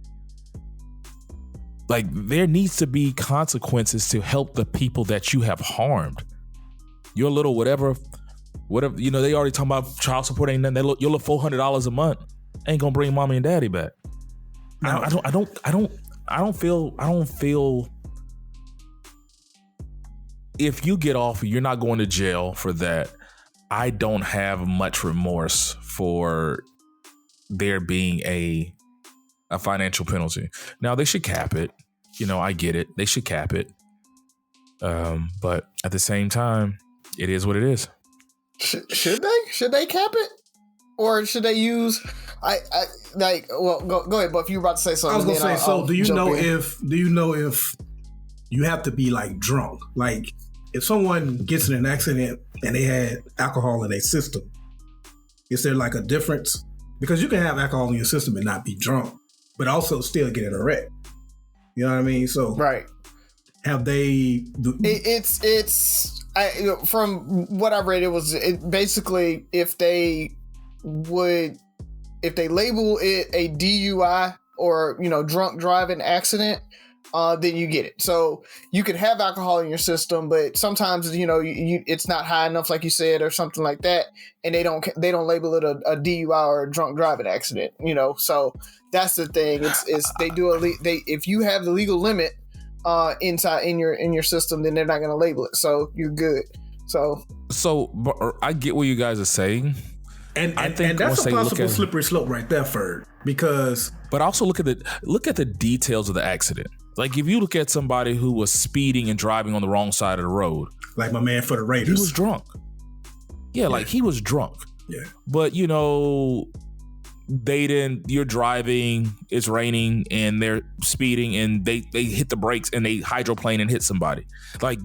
Speaker 2: Like, there needs to be consequences to help the people that you have harmed. Your little whatever, they already talking about child support ain't nothing. Your little $400 a month ain't gonna bring mommy and daddy back. No. I don't feel if you get off, you're not going to jail for that. I don't have much remorse for there being a financial penalty. Now, they should cap it. I get it. They should cap it. But at the same time, it is what it is.
Speaker 1: Should they? Should they cap it? Or should they use? Go ahead. But if you were about to say something,
Speaker 3: I was gonna say. So, do you know if you have to be like drunk? Like, if someone gets in an accident and they had alcohol in their system, is there like a difference? Because you can have alcohol in your system and not be drunk, but also still get in a wreck. You know what I mean? So, right. Have they?
Speaker 1: From what I read, it basically if they label it a DUI or drunk driving accident, then you get it. So you could have alcohol in your system, but sometimes it's not high enough, like you said, or something like that, and they don't label it a DUI or a drunk driving accident. So that's the thing. It's they do if you have the legal limit inside in your system, then they're not going to label it. So you're good. So
Speaker 2: I get what you guys are saying.
Speaker 3: And that's a possible slippery slope right there, Ferg.
Speaker 2: But also look at the details of the accident. Like, if you look at somebody who was speeding and driving on the wrong side of the road,
Speaker 3: like my man for the Raiders,
Speaker 2: he was drunk. Yeah, like he was drunk.
Speaker 3: Yeah,
Speaker 2: but you're driving, it's raining, and they're speeding, and they hit the brakes and they hydroplane and hit somebody. Like,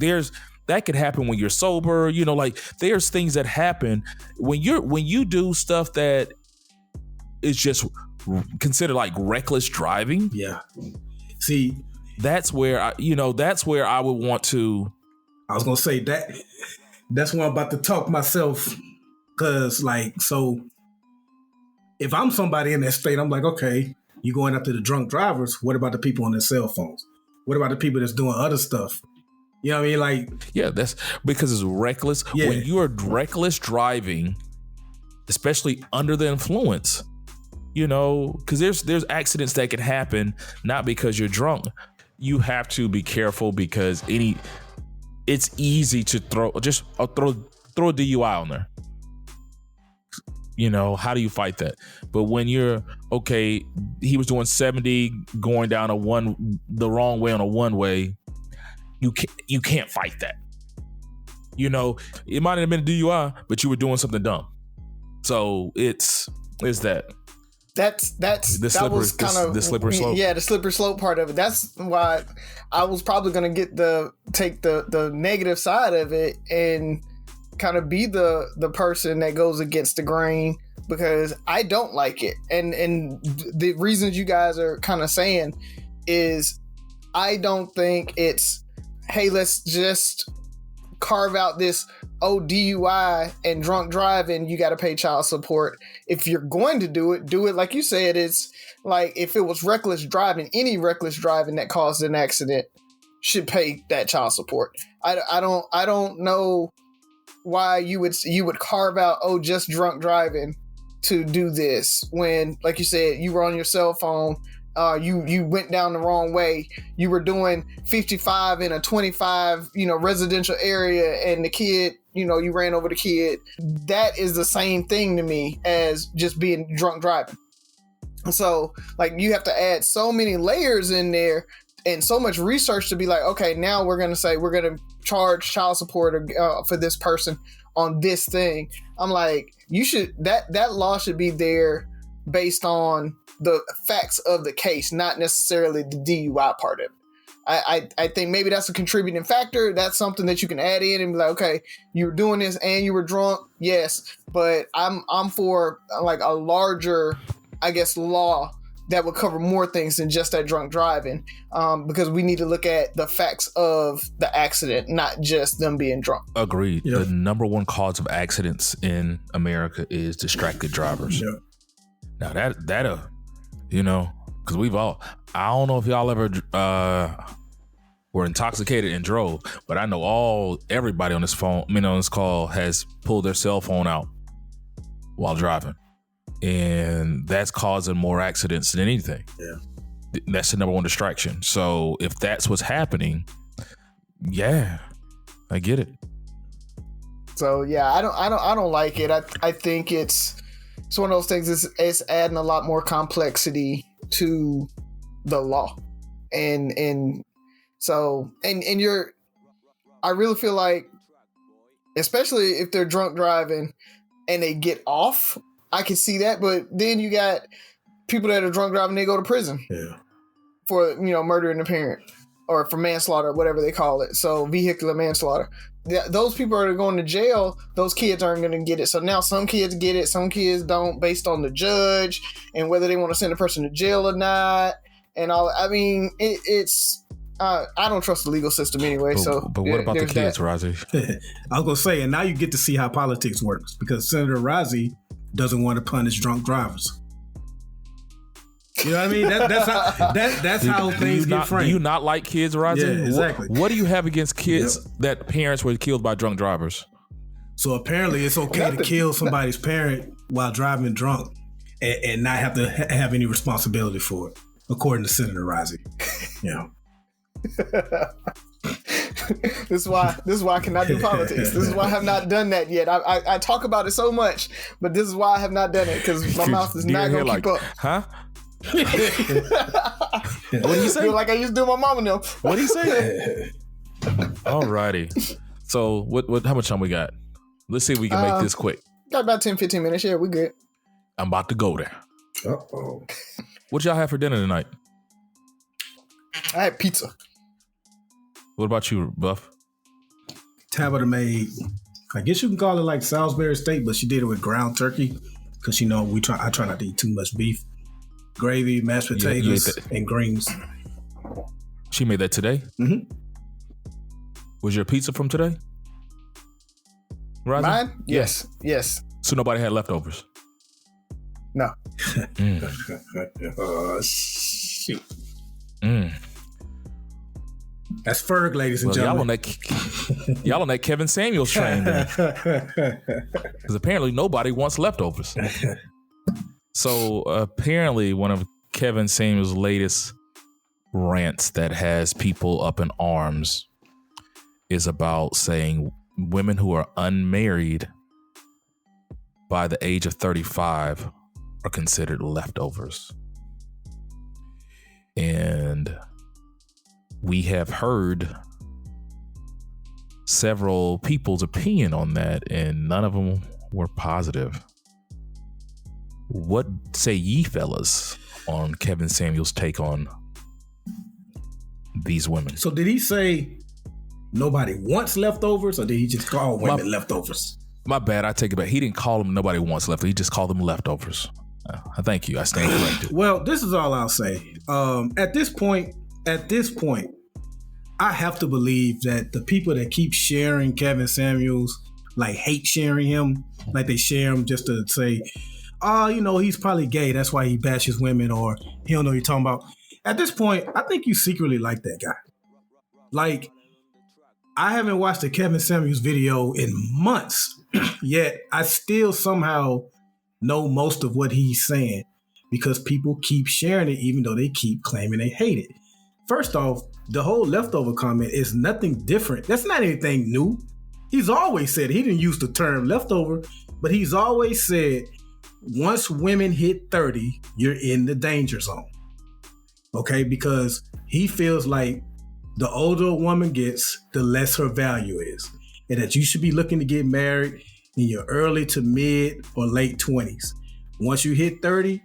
Speaker 2: that could happen when you're sober. Like, there's things that happen when you do stuff that is just considered like reckless driving.
Speaker 3: Yeah. See,
Speaker 2: that's where I would want to.
Speaker 3: I was gonna say that. That's why I'm about to talk myself, because so if I'm somebody in that state, I'm like, okay, you going after the drunk drivers. What about the people on their cell phones? What about the people that's doing other stuff? You know what I mean? Like,
Speaker 2: yeah, that's because it's reckless. Yeah. When you are reckless driving, especially under the influence. You know, because there's accidents that can happen not because you're drunk. You have to be careful because it's easy to throw a DUI on there. You know, how do you fight that? But when you're okay, he was doing 70 going down the wrong way on a one way, you can't fight that. You know, it might have been a DUI, but you were doing something dumb. So it's that. The slippery slope.
Speaker 1: Yeah, the slippery slope part of it. That's why I was probably going to take the negative side of it and kind of be the person that goes against the grain, because I don't like it. And the reasons you guys are kind of saying is I don't think it's, hey, let's just carve out this DUI and drunk driving, you got to pay child support. If you're going to do it like you said. It's like if it was reckless driving, any reckless driving that caused an accident should pay that child support. I don't know why you would carve out just drunk driving to do this when, like you said, you were on your cell phone. You went down the wrong way. You were doing 55 in a 25, residential area, and the kid, you ran over the kid. That is the same thing to me as just being drunk driving. So, like, you have to add so many layers in there and so much research to be like, okay, now we're going to say we're going to charge child support for this person on this thing. I'm like, that law should be there based on the facts of the case, not necessarily the DUI part of it. I think maybe that's a contributing factor. That's something that you can add in and be like, okay, you were doing this and you were drunk. Yes. But I'm for like a larger, I guess, law that would cover more things than just that drunk driving. Because we need to look at the facts of the accident, not just them being drunk.
Speaker 2: Agreed.
Speaker 3: Yeah.
Speaker 2: The number one cause of accidents in America is distracted drivers. Yeah. Now that because I don't know if y'all ever were intoxicated and drove, but I know everybody on this call has pulled their cell phone out while driving, and that's causing more accidents than anything. Yeah, that's the number one distraction. So if that's what's happening, yeah, I get it.
Speaker 1: So yeah, I don't like it. I think it's one of those things. It's adding a lot more complexity to the law, and so I really feel like, especially if they're drunk driving and they get off, I can see that. But then you got people that are drunk driving, they go to prison for murdering a parent or for manslaughter, whatever they call it. So vehicular manslaughter. Those people are going to jail. Those kids aren't going to get it. So now some kids get it, some kids don't, based on the judge and whether they want to send a person to jail or not. And all. I mean, it's. I don't trust the legal system anyway.
Speaker 2: But what about the kids, Razi?
Speaker 3: I was gonna say, and now you get to see how politics works, because Senator Razi doesn't want to punish drunk drivers. You know what I mean? That's how things get framed.
Speaker 2: Do you not like kids, Razi?
Speaker 3: Yeah, exactly.
Speaker 2: What do you have against kids that parents were killed by drunk drivers?
Speaker 3: So apparently it's okay to kill somebody's parent while driving drunk and not have to have any responsibility for it, according to Senator Razi.
Speaker 1: This is why I cannot do politics. This is why I have not done that yet. I talk about it so much, but this is why I have not done it, because my mouth is not going to keep up.
Speaker 2: Huh? What do you say?
Speaker 1: Like I used to do my mama now.
Speaker 2: What do you say? Alrighty. So what? How much time we got? Let's see if we can make this quick.
Speaker 1: Got about 10-15 minutes. Yeah, we good.
Speaker 2: I'm about to go there.
Speaker 3: Uh-oh.
Speaker 2: What y'all have for dinner tonight?
Speaker 1: I had pizza.
Speaker 2: What about you, Buff?
Speaker 3: Tabitha made, I guess you can call it like Salisbury steak, but she did it with ground turkey, because I try not to eat too much beef. Gravy, mashed potatoes, and greens.
Speaker 2: She made that today?
Speaker 3: Mm-hmm.
Speaker 2: Was your pizza from today, Razi?
Speaker 1: Mine? Yes.
Speaker 2: So nobody had leftovers?
Speaker 1: No.
Speaker 3: Oh, shit. That's Ferg, ladies and
Speaker 2: Well,
Speaker 3: gentlemen.
Speaker 2: y'all on that Kevin Samuels train then. Because apparently nobody wants leftovers. So apparently one of Kevin Samuels' latest rants that has people up in arms is about saying women who are unmarried by the age of 35 are considered leftovers. And we have heard several people's opinion on that, and none of them were positive. What say ye fellas on Kevin Samuels' take on these women?
Speaker 3: So did he say nobody wants leftovers, or did he just call women leftovers?
Speaker 2: My bad, I take it back. He didn't call them nobody wants leftovers. He just called them leftovers. I thank you. I stand corrected.
Speaker 3: Well, this is all I'll say. At this point, I have to believe that the people that keep sharing Kevin Samuels, like hate sharing him, like they share him just to say, he's probably gay, that's why he bashes women, or he don't know what you're talking about. At this point, I think you secretly like that guy. Like, I haven't watched a Kevin Samuels video in months, yet I still somehow know most of what he's saying because people keep sharing it even though they keep claiming they hate it. First off, the whole leftover comment is nothing different. That's not anything new. He's always said, he didn't use the term leftover, but he's always said, once women hit 30, you're in the danger zone. Okay, because he feels like the older a woman gets, the less her value is. And that you should be looking to get married in your early to mid or late 20s. Once you hit 30,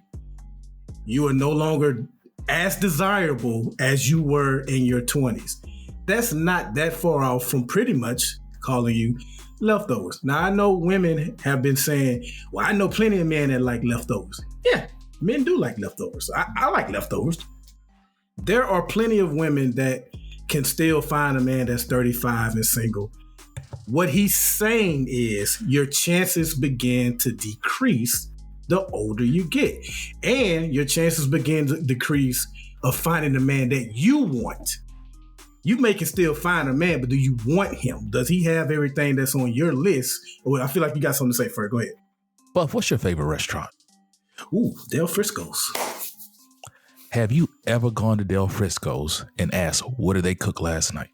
Speaker 3: you are no longer as desirable as you were in your 20s. That's not that far off from pretty much calling you leftovers. Now, I know women have been saying, well, I know plenty of men that like leftovers. Yeah, men do like leftovers. I like leftovers. There are plenty of women that can still find a man that's 35 and single. What he's saying is your chances begin to decrease the older you get. And your chances begin to decrease of finding the man that you want. You may can still find a man, but do you want him? Does he have everything that's on your list? Well, I feel like you got something to say, Ferg. Go ahead.
Speaker 2: Buff, what's your favorite restaurant?
Speaker 3: Ooh, Del Frisco's.
Speaker 2: Have you ever gone to Del Frisco's and asked, what did they cook last night?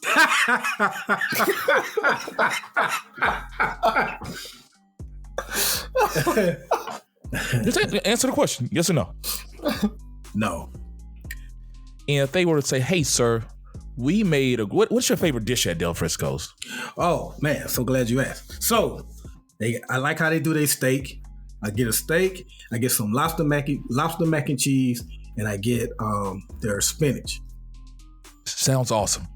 Speaker 2: Just answer the question. Yes or no?
Speaker 3: No.
Speaker 2: And if they were to say, hey, sir, we made what's your favorite dish at Del Frisco's?
Speaker 3: Oh, man, so glad you asked. So, I like how they do their steak. I get a steak, I get some lobster mac and cheese, and I get their spinach.
Speaker 2: Sounds awesome.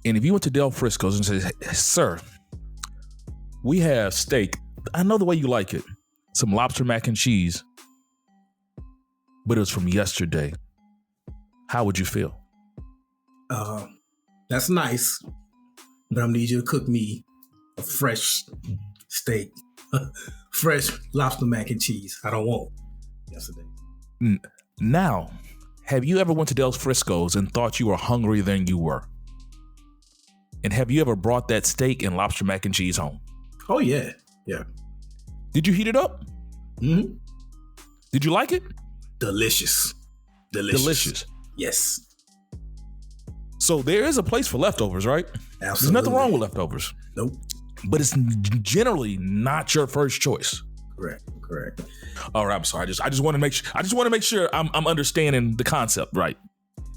Speaker 2: And if you went to Del Frisco's and said, hey, sir, we have steak. I know the way you like it. Some lobster mac and cheese, but it was from yesterday. How would you feel?
Speaker 3: That's nice, but I'm gonna need you to cook me a fresh steak, fresh lobster mac and cheese. I don't want yesterday.
Speaker 2: Now, have you ever went to Del Frisco's and thought you were hungrier than you were? And have you ever brought that steak and lobster mac and cheese home?
Speaker 3: Oh, yeah. Yeah.
Speaker 2: Did you heat it up?
Speaker 3: Mm-hmm.
Speaker 2: Did you like it?
Speaker 3: Delicious. Yes.
Speaker 2: So there is a place for leftovers, right?
Speaker 3: Absolutely.
Speaker 2: There's nothing wrong with leftovers.
Speaker 3: Nope.
Speaker 2: But it's generally not your first choice.
Speaker 3: Correct.
Speaker 2: All right, I'm sorry. I just want to make sure. I just want to make sure I'm understanding the concept right.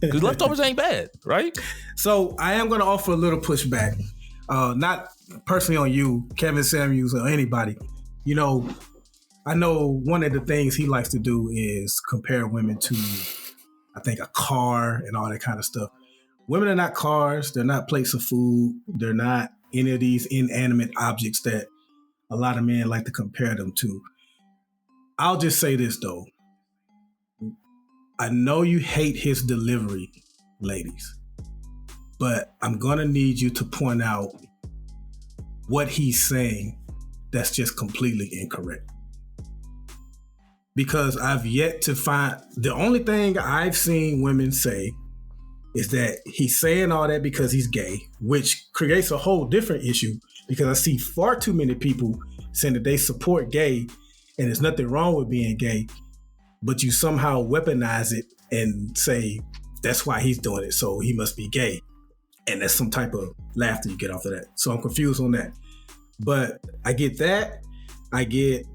Speaker 2: Because leftovers ain't bad, right?
Speaker 3: So I am going to offer a little pushback, not personally on you, Kevin Samuels, or anybody. You know, I know one of the things he likes to do is compare women to, I think, a car and all that kind of stuff. Women are not cars. They're not plates of food. They're not any of these inanimate objects that a lot of men like to compare them to. I'll just say this, though. I know you hate his delivery, ladies, but I'm going to need you to point out what he's saying that's just completely incorrect. Because I've yet to find, the only thing I've seen women say is that he's saying all that because he's gay, which creates a whole different issue because I see far too many people saying that they support gay and there's nothing wrong with being gay, but you somehow weaponize it and say that's why he's doing it, so he must be gay. And that's some type of laughter you get off of that. So I'm confused on that. But I get that. I get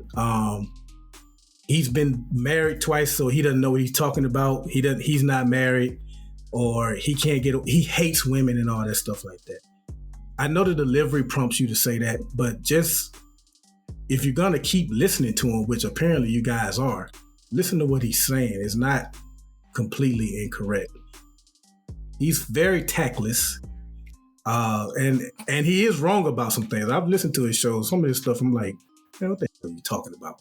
Speaker 3: he's been married twice, so he doesn't know what he's talking about. He's not married, or he hates women and all that stuff like that. I know the delivery prompts you to say that, but just if you're gonna keep listening to him, which apparently you guys are, listen to what he's saying. It's not completely incorrect. He's very tactless, and he is wrong about some things. I've listened to his shows. Some of his stuff, I'm like, man, what the hell are you talking about?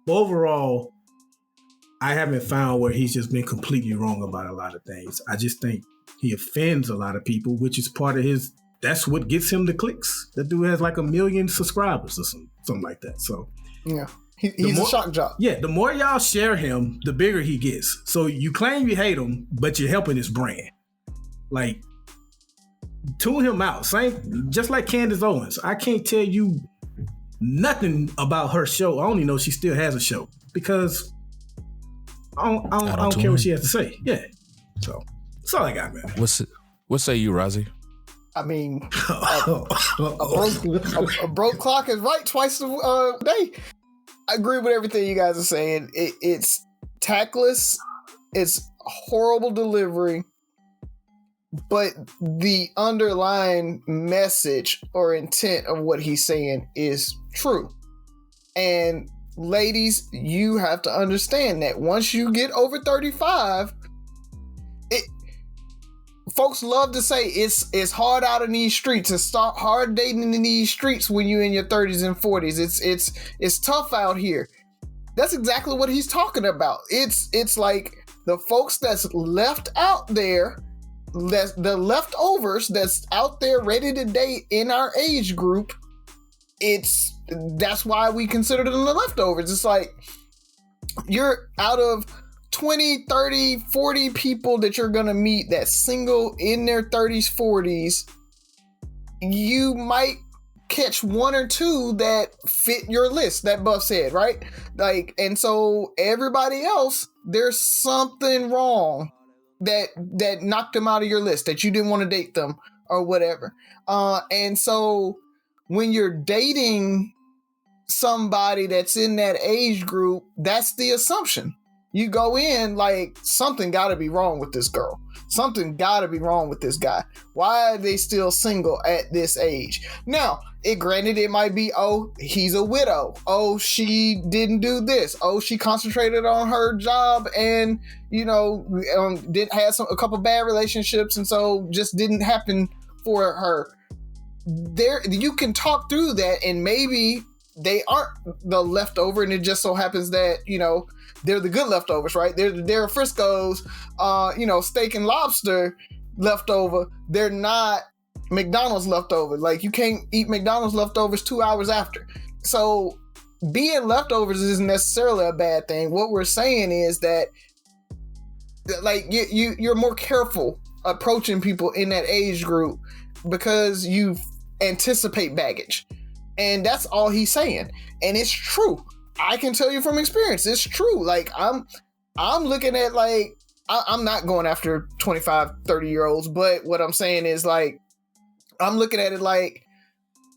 Speaker 3: But overall, I haven't found where he's just been completely wrong about a lot of things. I just think he offends a lot of people, which is part of his. That's what gets him the clicks. That dude has like 1 million subscribers or something like that. So
Speaker 1: yeah. He's a shock jock.
Speaker 3: Yeah, the more y'all share him, the bigger he gets. So you claim you hate him, but you're helping his brand. Like, tune him out. Same, just like Candace Owens. I can't tell you nothing about her show. I only know she still has a show because I don't care what she has to say. Yeah. So that's all I got, man.
Speaker 2: What say you, Razi?
Speaker 1: I mean, a broke clock is right twice a day. I agree with everything you guys are saying. It's tactless. It's horrible delivery. But the underlying message or intent of what he's saying is true. And ladies, you have to understand that once you get over 35, folks love to say it's hard out in these streets. It's hard dating in these streets when you're in your 30s and 40s. It's tough out here. That's exactly what he's talking about. It's like the folks that's left out there, the leftovers that's out there ready to date in our age group. That's why we consider them the leftovers. It's like you're out of 20, 30, 40 people that you're going to meet that's single in their 30s, 40s, you might catch one or two that fit your list that Buff said, right? Like, and so everybody else, there's something wrong that knocked them out of your list, that you didn't want to date them or whatever. And so when you're dating somebody that's in that age group, that's the assumption. You go in like something got to be wrong with this girl. Something got to be wrong with this guy. Why are they still single at this age? Now, granted, it might be, oh, he's a widow. Oh, she didn't do this. Oh, she concentrated on her job and, didn't have a couple bad relationships, and so just didn't happen for her. There, you can talk through that, and maybe they aren't the leftover, and it just so happens that, they're the good leftovers, right? They're Frisco's, steak and lobster leftover. They're not McDonald's leftover. Like, you can't eat McDonald's leftovers 2 hours after. So being leftovers isn't necessarily a bad thing. What we're saying is that, like, you're more careful approaching people in that age group because you anticipate baggage. And that's all he's saying. And it's true. I can tell you from experience, it's true. Like, I'm looking at, like, I'm not going after 25, 30-year-olds, but what I'm saying is, like, I'm looking at it like,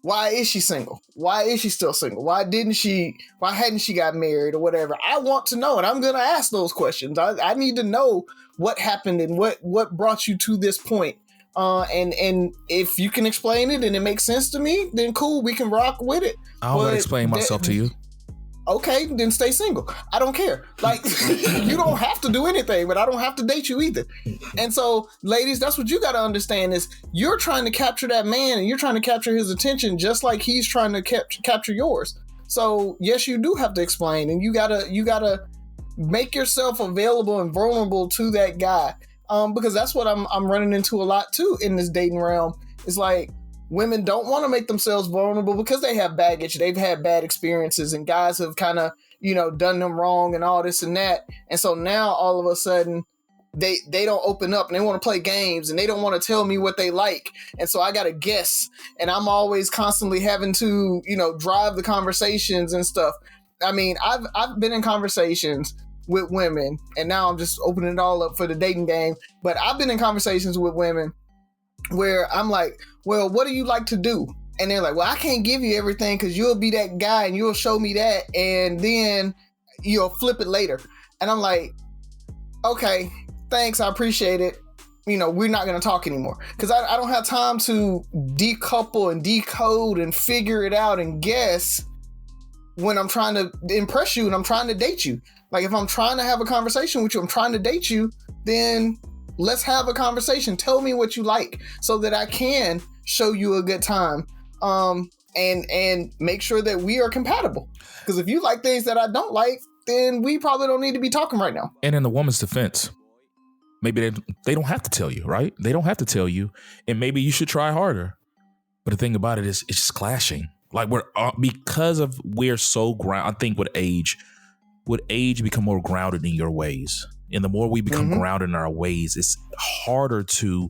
Speaker 1: why is she single? Why is she still single? Why hadn't she got married or whatever? I want to know, and I'm going to ask those questions. I need to know what happened and what brought you to this point. And if you can explain it and it makes sense to me, then cool, we can rock with it.
Speaker 2: I'm going to explain myself to you.
Speaker 1: Okay, then stay single. I don't care. Like, you don't have to do anything, but I don't have to date you either. And so, ladies, that's what you got to understand is you're trying to capture that man and you're trying to capture his attention just like he's trying to capture yours. So, yes, you do have to explain, and you gotta make yourself available and vulnerable to that guy. Because that's what I'm running into a lot too in this dating realm. It's like, women don't want to make themselves vulnerable because they have baggage. They've had bad experiences and guys have kind of, done them wrong and all this and that. And so now all of a sudden they don't open up and they want to play games and they don't want to tell me what they like. And so I got to guess. And I'm always constantly having to, drive the conversations and stuff. I mean, I've been in conversations with women, and now I'm just opening it all up for the dating game. But I've been in conversations with women where I'm like, well, what do you like to do? And they're like, well, I can't give you everything because you'll be that guy and you'll show me that. And then you'll flip it later. And I'm like, okay, thanks. I appreciate it. We're not going to talk anymore because I don't have time to decouple and decode and figure it out and guess when I'm trying to impress you and I'm trying to date you. Like, if I'm trying to have a conversation with you, I'm trying to date you, then let's have a conversation. Tell me what you like so that I can show you a good time. And make sure that we are compatible. Because if you like things that I don't like, then we probably don't need to be talking right now.
Speaker 2: And in the woman's defense, maybe they don't have to tell you, right? They don't have to tell you. And maybe you should try harder. But the thing about it is it's just clashing. Like we're so I think with age, you become more grounded in your ways. And the more we become grounded in our ways, it's harder to,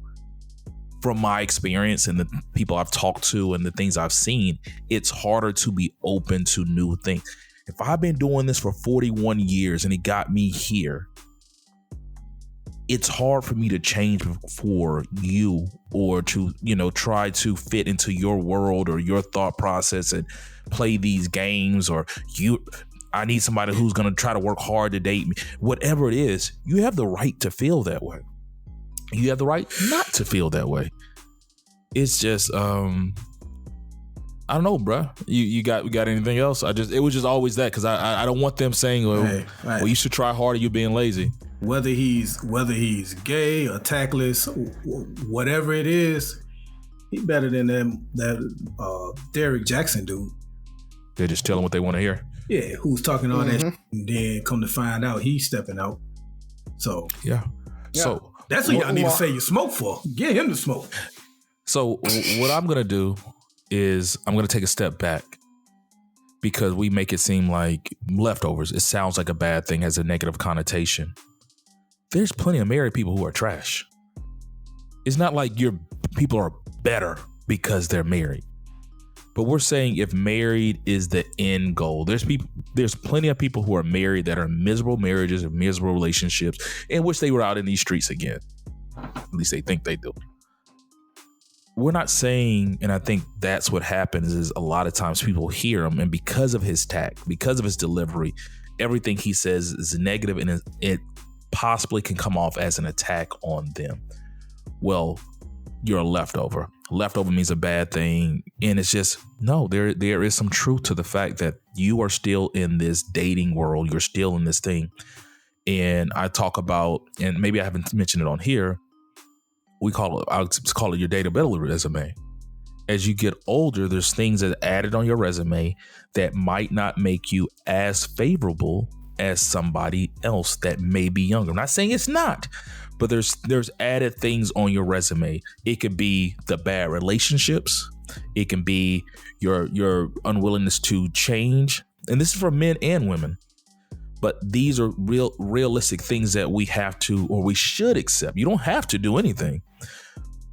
Speaker 2: from my experience and the people I've talked to and the things I've seen, it's harder to be open to new things. If I've been doing this for 41 years and it got me here, it's hard for me to change for you or to, try to fit into your world or your thought process and play these games, or I need somebody who's going to try to work hard to date me. Whatever it is, you have the right to feel that way. You have the right not to feel that way. It's just, I don't know, bro. You got anything else? It was just always that, because I don't want them saying, well, you should try harder. You being lazy.
Speaker 3: Whether he's gay or tactless, whatever it is, he better than that Derrick Jackson dude.
Speaker 2: They're just telling what they want to hear.
Speaker 3: Yeah, who's talking all that shit, and then come to find out he's stepping out. So
Speaker 2: yeah. So
Speaker 3: that's what y'all need to say you smoke for. Get him to smoke.
Speaker 2: So what I'm gonna do is I'm gonna take a step back, because we make it seem like leftovers. It sounds like a bad thing, has a negative connotation. There's plenty of married people who are trash. It's not like your people are better because they're married. But we're saying if married is the end goal, there's plenty of people who are married that are in miserable marriages and miserable relationships in which they were out in these streets again. At least they think they do. We're not saying, and I think that's what happens, is a lot of times people hear him, and because of his tact, because of his delivery, everything he says is negative, and it possibly can come off as an attack on them. Well, you're a leftover. Leftover means a bad thing. And it's just, no, there is some truth to the fact that you are still in this dating world. You're still in this thing. And I talk about, and maybe I haven't mentioned it on here, I'll call it your dateability resume. As you get older, there's things that are added on your resume that might not make you as favorable as somebody else that may be younger. I'm not saying it's not, but there's added things on your resume. It could be the bad relationships. It can be your unwillingness to change. And this is for men and women. But these are realistic things that we have to, or we should accept. You don't have to do anything.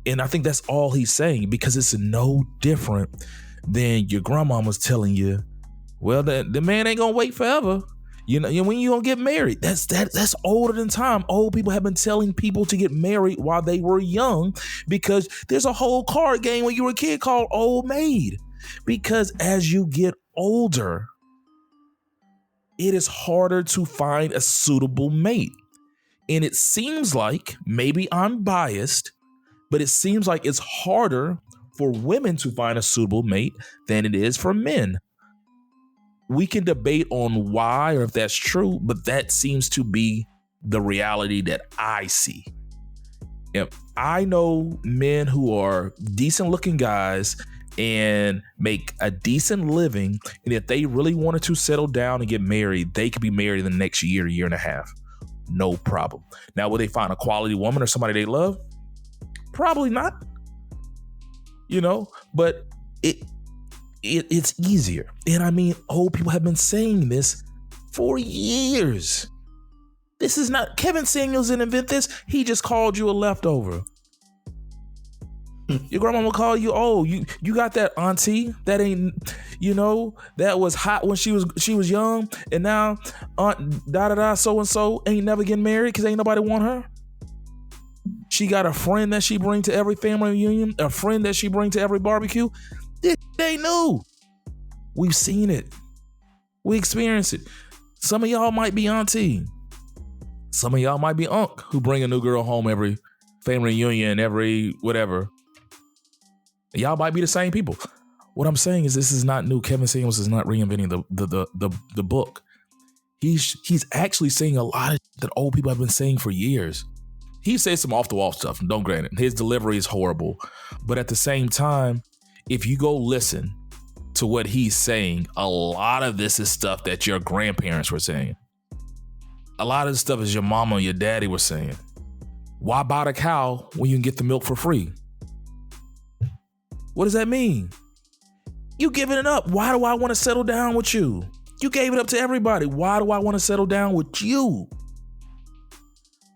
Speaker 2: And I think that's all he's saying, because it's no different than your grandmama's telling you, well, the man ain't gonna wait forever. When you gonna get married, that's older than time. Old people have been telling people to get married while they were young, because there's a whole card game when you were a kid called Old Maid. Because as you get older, it is harder to find a suitable mate. And it seems like, maybe I'm biased, but it seems like it's harder for women to find a suitable mate than it is for men. We can debate on why or if that's true, but that seems to be the reality that I see. If I know men who are decent looking guys and make a decent living, and if they really wanted to settle down and get married, they could be married in the next year and a half. No problem. Now, will they find a quality woman or somebody they love? Probably not. But it's easier. And I mean, old people have been saying this for years. This is not, Kevin Samuels didn't invent this. He just called you a leftover. Your grandma will call you, oh, you got that auntie that ain't, that was hot when she was young, and now aunt so and so ain't never getting married because ain't nobody want her. She got a friend that she bring to every family reunion, a friend that she bring to every barbecue. This ain't new. We've seen it. We experience it. Some of y'all might be auntie. Some of y'all might be unc who bring a new girl home every family reunion, every whatever. Y'all might be the same people. What I'm saying is this is not new. Kevin Samuels is not reinventing the book. He's actually saying a lot of that old people have been saying for years. He says some off the wall stuff. Don't grant it. His delivery is horrible. But at the same time, if you go listen to what he's saying, a lot of this is stuff that your grandparents were saying. A lot of this stuff is your mama and your daddy were saying. Why buy the cow when you can get the milk for free? What does that mean? You giving it up. Why do I want to settle down with you? You gave it up to everybody. Why do I want to settle down with you?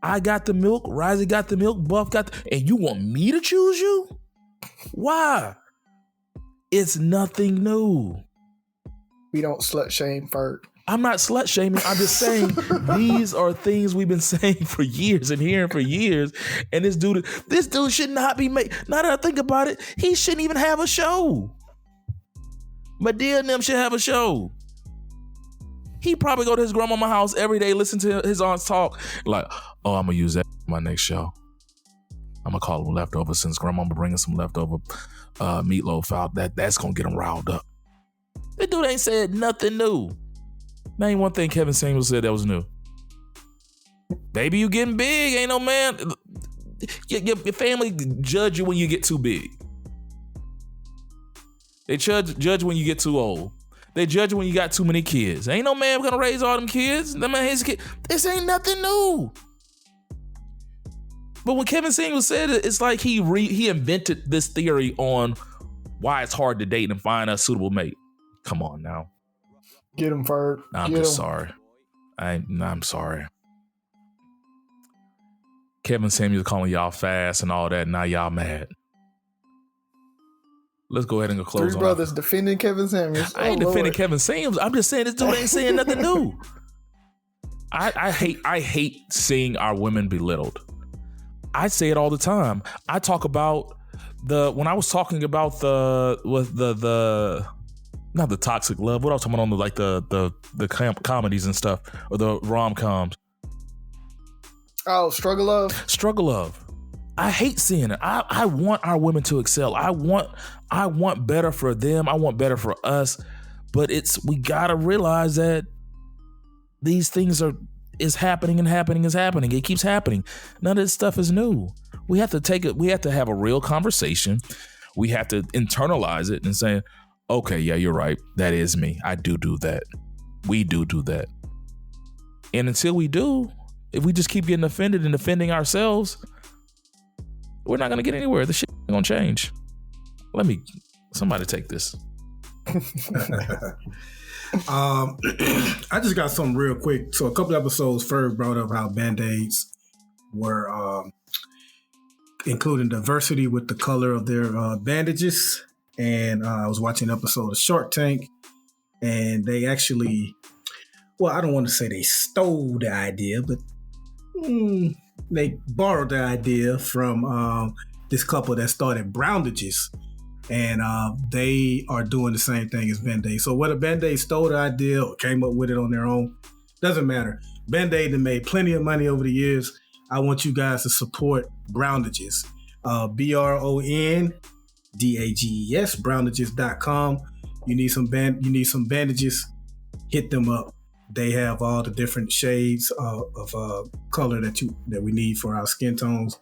Speaker 2: I got the milk, Razi got the milk, Buff got and you want me to choose you? Why? It's nothing new.
Speaker 1: We don't slut shame Ferg.
Speaker 2: I'm not slut shaming. I'm just saying these are things we've been saying for years and hearing for years. And this dude should not be made. Now that I think about it, he shouldn't even have a show. Madea and them should have a show. He probably go to his grandmama's house every day, listen to his aunts talk. Like, oh, I'm going to use that for my next show. I'm going to call him leftover since grandmama bringing some leftover meatloaf out. That's going to get him riled up. This dude ain't said nothing new. Name one thing Kevin Samuels said that was new. Baby, you getting big. Ain't no man. Your family judge you when you get too big. They judge when you get too old. They judge you when you got too many kids. Ain't no man gonna raise all them kids. That man his kid. This ain't nothing new. But when Kevin Samuels said it, it's like he invented this theory on why it's hard to date and find a suitable mate. Come on now.
Speaker 1: Get him, Ferg.
Speaker 2: I'm just sorry. I'm sorry. Kevin Samuels calling y'all fast and all that. Now y'all mad. Let's go ahead and go close.
Speaker 1: Three brothers defending Kevin Samuels.
Speaker 2: I ain't defending Kevin Samuels. I'm just saying this dude ain't saying nothing new. I hate seeing our women belittled. I say it all the time. I talk about when I was talking about not the toxic love. What I was talking about on the comedies and stuff, or the rom-coms.
Speaker 1: Oh, struggle love.
Speaker 2: Struggle love. I hate seeing it. I want our women to excel. I want better for them. I want better for us. But we gotta realize that these things is happening and happening is happening. It keeps happening. None of this stuff is new. We have to we have to have a real conversation. We have to internalize it and say, okay, yeah, you're right. That is me. I do that. We do that. And until we do, if we just keep getting offended and offending ourselves, we're not going to get anywhere. The shit ain't going to change. Somebody take this.
Speaker 3: I just got something real quick. So a couple episodes, Ferg brought up how Band-Aids were including diversity with the color of their bandages. And I was watching an episode of Shark Tank, and they actually, well, I don't want to say they stole the idea, but they borrowed the idea from this couple that started Browndages, and they are doing the same thing as Band-Aid. So whether Band-Aid stole the idea or came up with it on their own, doesn't matter. Band-Aid have made plenty of money over the years. I want you guys to support Browndages. BRONDAGES, browndages.com. You need some bandages, hit them up. They have all the different shades of color that we need for our skin tones.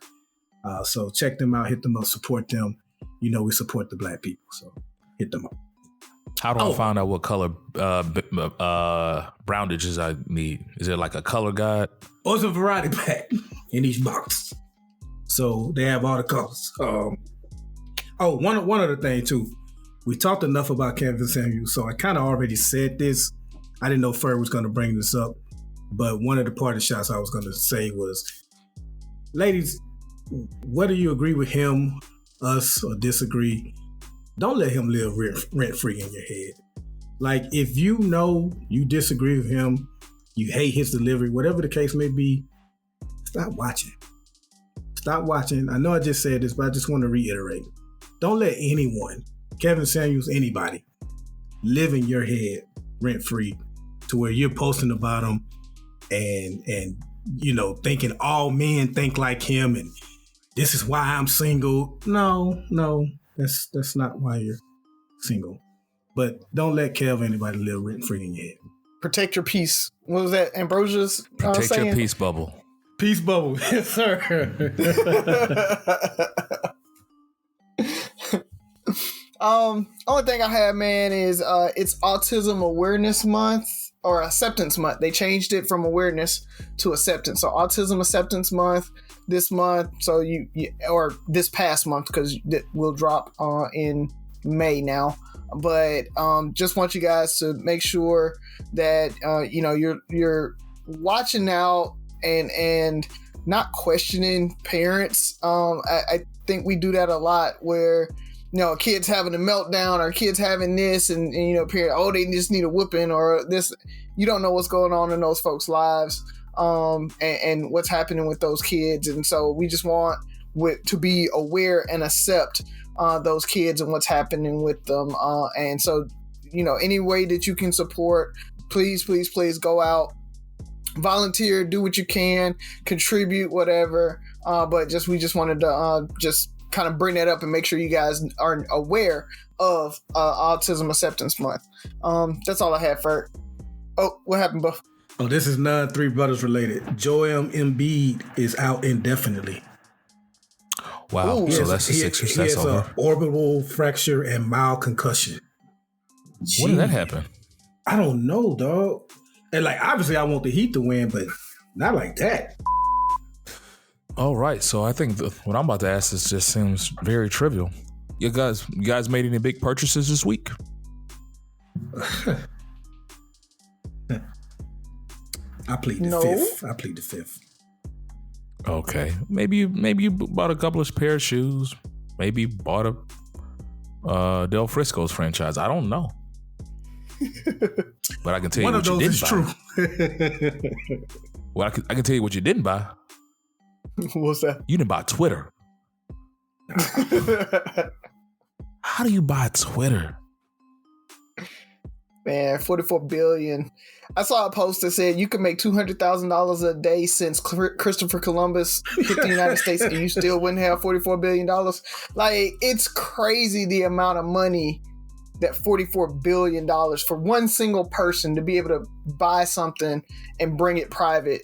Speaker 3: So check them out, hit them up, support them. You know we support the black people, so hit them up.
Speaker 2: How do I find out what color browndages I need? Is it like a color guide?
Speaker 3: Oh, it's a variety pack in each box. So they have all the colors. One other thing too. We talked enough about Kevin Samuels, so I kind of already said this. I didn't know Ferg was going to bring this up. But one of the parting shots I was going to say was, ladies, whether you agree with him, us, or disagree, don't let him live rent-free in your head. Like, if you know you disagree with him, you hate his delivery, whatever the case may be, stop watching. Stop watching. I know I just said this, but I just want to reiterate. Don't let anyone, Kevin Samuels, anybody, live in your head rent-free to where you're posting about him and you know, thinking all men think like him and this is why I'm single. No, that's not why you're single. But don't let Kev anybody live rent-free in your head.
Speaker 1: Protect your peace. What was that Ambrosia's
Speaker 2: Protect
Speaker 1: saying?
Speaker 2: your peace bubble.
Speaker 3: Peace bubble. Yes, sir.
Speaker 1: Only thing I have, man, is it's Autism Awareness Month or Acceptance Month. They changed it from awareness to acceptance. So Autism Acceptance Month this month. So you or this past month, because it will drop in May now. But just want you guys to make sure that you know you're watching out and not questioning parents. I think we do that a lot where, you know, kids having a meltdown or kids having this and you know, parent, oh, they just need a whooping or this. You don't know what's going on in those folks' lives and what's happening with those kids. And so we just want to be aware and accept those kids and what's happening with them. And so, you know, any way that you can support, please go out, volunteer, do what you can, contribute, whatever. But we just wanted to just kind of bring that up and make sure you guys are aware of Autism Acceptance Month. That's all I had, Ferg. Oh, what happened, Buff?
Speaker 3: Oh, this is not Three Brothers related. Joel Embiid is out indefinitely.
Speaker 2: Wow.
Speaker 3: Ooh,
Speaker 2: so that's a Sixers. That's over.
Speaker 3: He has an orbital fracture and mild concussion.
Speaker 2: When did that happen?
Speaker 3: I don't know, dog. And like, obviously I want the Heat to win, but not like that.
Speaker 2: All right. So I think what I'm about to ask just seems very trivial. You guys made any big purchases this week?
Speaker 3: I plead the fifth.
Speaker 2: Okay. Maybe you bought a couple of pair of shoes. Maybe you bought a Del Frisco's franchise. I don't know. But I can tell you what you didn't buy. One of those is true. Well, I can tell you what you didn't buy.
Speaker 1: What's that?
Speaker 2: You didn't buy Twitter. How do you buy Twitter?
Speaker 1: Man, 44 billion. I saw a post that said you can make $200,000 a day since Christopher Columbus hit the United States and you still wouldn't have $44 billion. Like, it's crazy the amount of money that $44 billion for one single person to be able to buy something and bring it private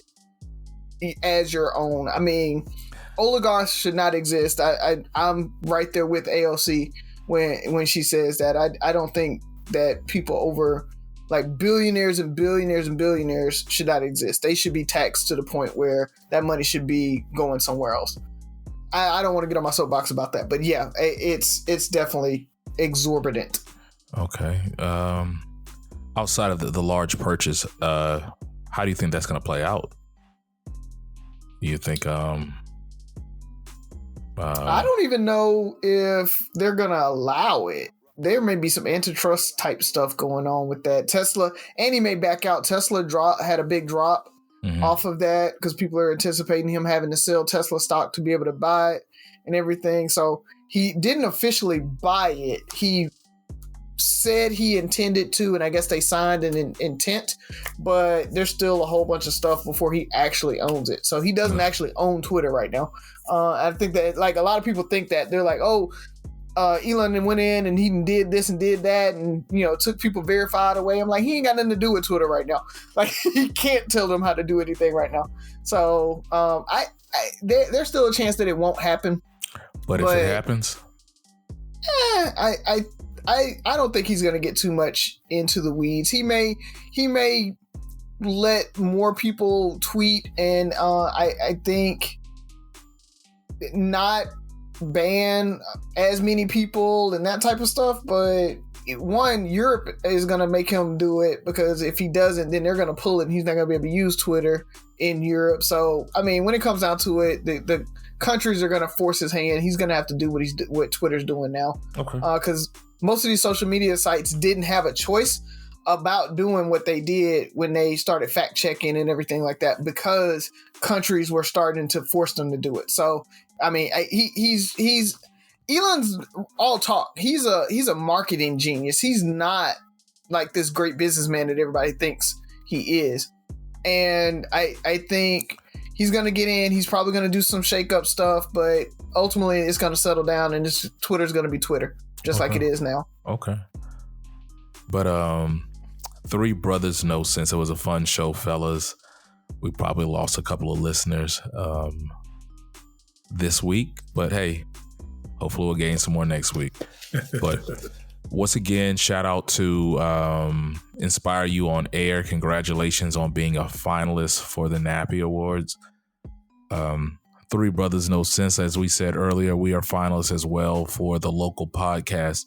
Speaker 1: as your own. I mean, oligarchs should not exist. I'm right there with AOC when she says that. I don't think that people over like billionaires and billionaires and billionaires should not exist. They should be taxed to the point where that money should be going somewhere else. I don't want to get on my soapbox about that, but yeah, it's definitely exorbitant.
Speaker 2: Okay. Outside of the large purchase, how do you think that's going to play out? You think
Speaker 1: I don't even know if they're going to allow it. There may be some antitrust type stuff going on with that. Tesla, and he may back out. Tesla had a big drop off of that because people are anticipating him having to sell Tesla stock to be able to buy it and everything. So he didn't officially buy it. He said he intended to, and I guess they signed an intent, but there's still a whole bunch of stuff before he actually owns it. So he doesn't actually own Twitter right now. I think that, like, a lot of people think that they're like, oh, Elon went in and he did this and did that and, you know, took people verified away. I'm like, he ain't got nothing to do with Twitter right now. Like, he can't tell them how to do anything right now. So there's still a chance that it won't happen.
Speaker 2: But if it happens,
Speaker 1: I don't think he's going to get too much into the weeds. He may let more people tweet, and I think not ban as many people and that type of stuff, but one, Europe is going to make him do it, because if he doesn't, then they're going to pull it and he's not going to be able to use Twitter in Europe. So, I mean, when it comes down to it, the countries are going to force his hand. He's going to have to do what Twitter's doing now.
Speaker 2: Okay.
Speaker 1: Because most of these social media sites didn't have a choice about doing what they did when they started fact checking and everything like that, because countries were starting to force them to do it. So, I mean, he's Elon's all talk. He's a marketing genius. He's not like this great businessman that everybody thinks he is. And I think he's going to get in. He's probably going to do some shake up stuff, but ultimately it's going to settle down, and Twitter's going to be Twitter, just like it is now.
Speaker 2: Okay. But Three Brothers No Sense. It was a fun show, fellas. We probably lost a couple of listeners this week, but hey, hopefully we'll gain some more next week. But once again, shout out to Inspire You on Air. Congratulations on being a finalist for the Nappie Awards. Three Brothers No Sense, as we said earlier, we are finalists as well for the local podcast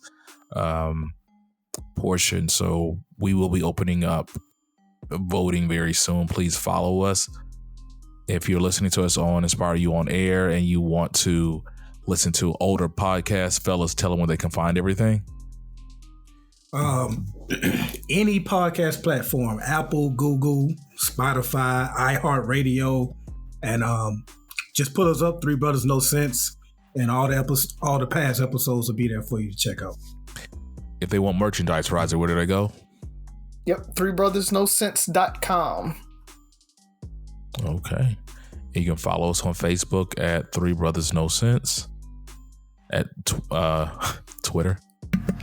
Speaker 2: portion. So we will be opening up voting very soon. Please follow us. If you're listening to us on Inspire You on Air and you want to listen to older podcasts, fellas, tell them where they can find everything.
Speaker 3: Any podcast platform, Apple, Google, Spotify, iHeartRadio, and just put us up, Three Brothers No Sense, and all the past episodes will be there for you to check out.
Speaker 2: If they want merchandise, Razi, where do they go?
Speaker 1: Yep, threebrothersnosense.com.
Speaker 2: Okay. You can follow us on Facebook at Three Brothers No Sense, at Twitter.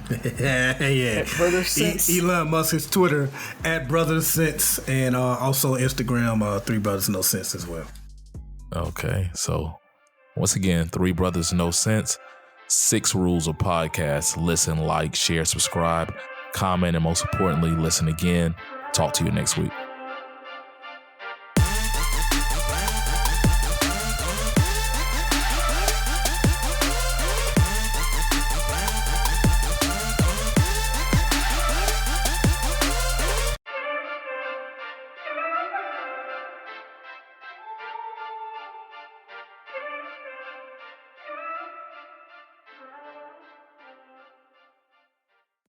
Speaker 3: Yeah.
Speaker 1: Brothers Sense.
Speaker 3: Elon Musk's Twitter at Brothers Sense, and also Instagram, Three Brothers No Sense as well.
Speaker 2: Okay, so once again, Three Brothers No Sense. 6 rules of podcasts: listen, like, share, subscribe, comment, and most importantly, listen again. Talk to you next week.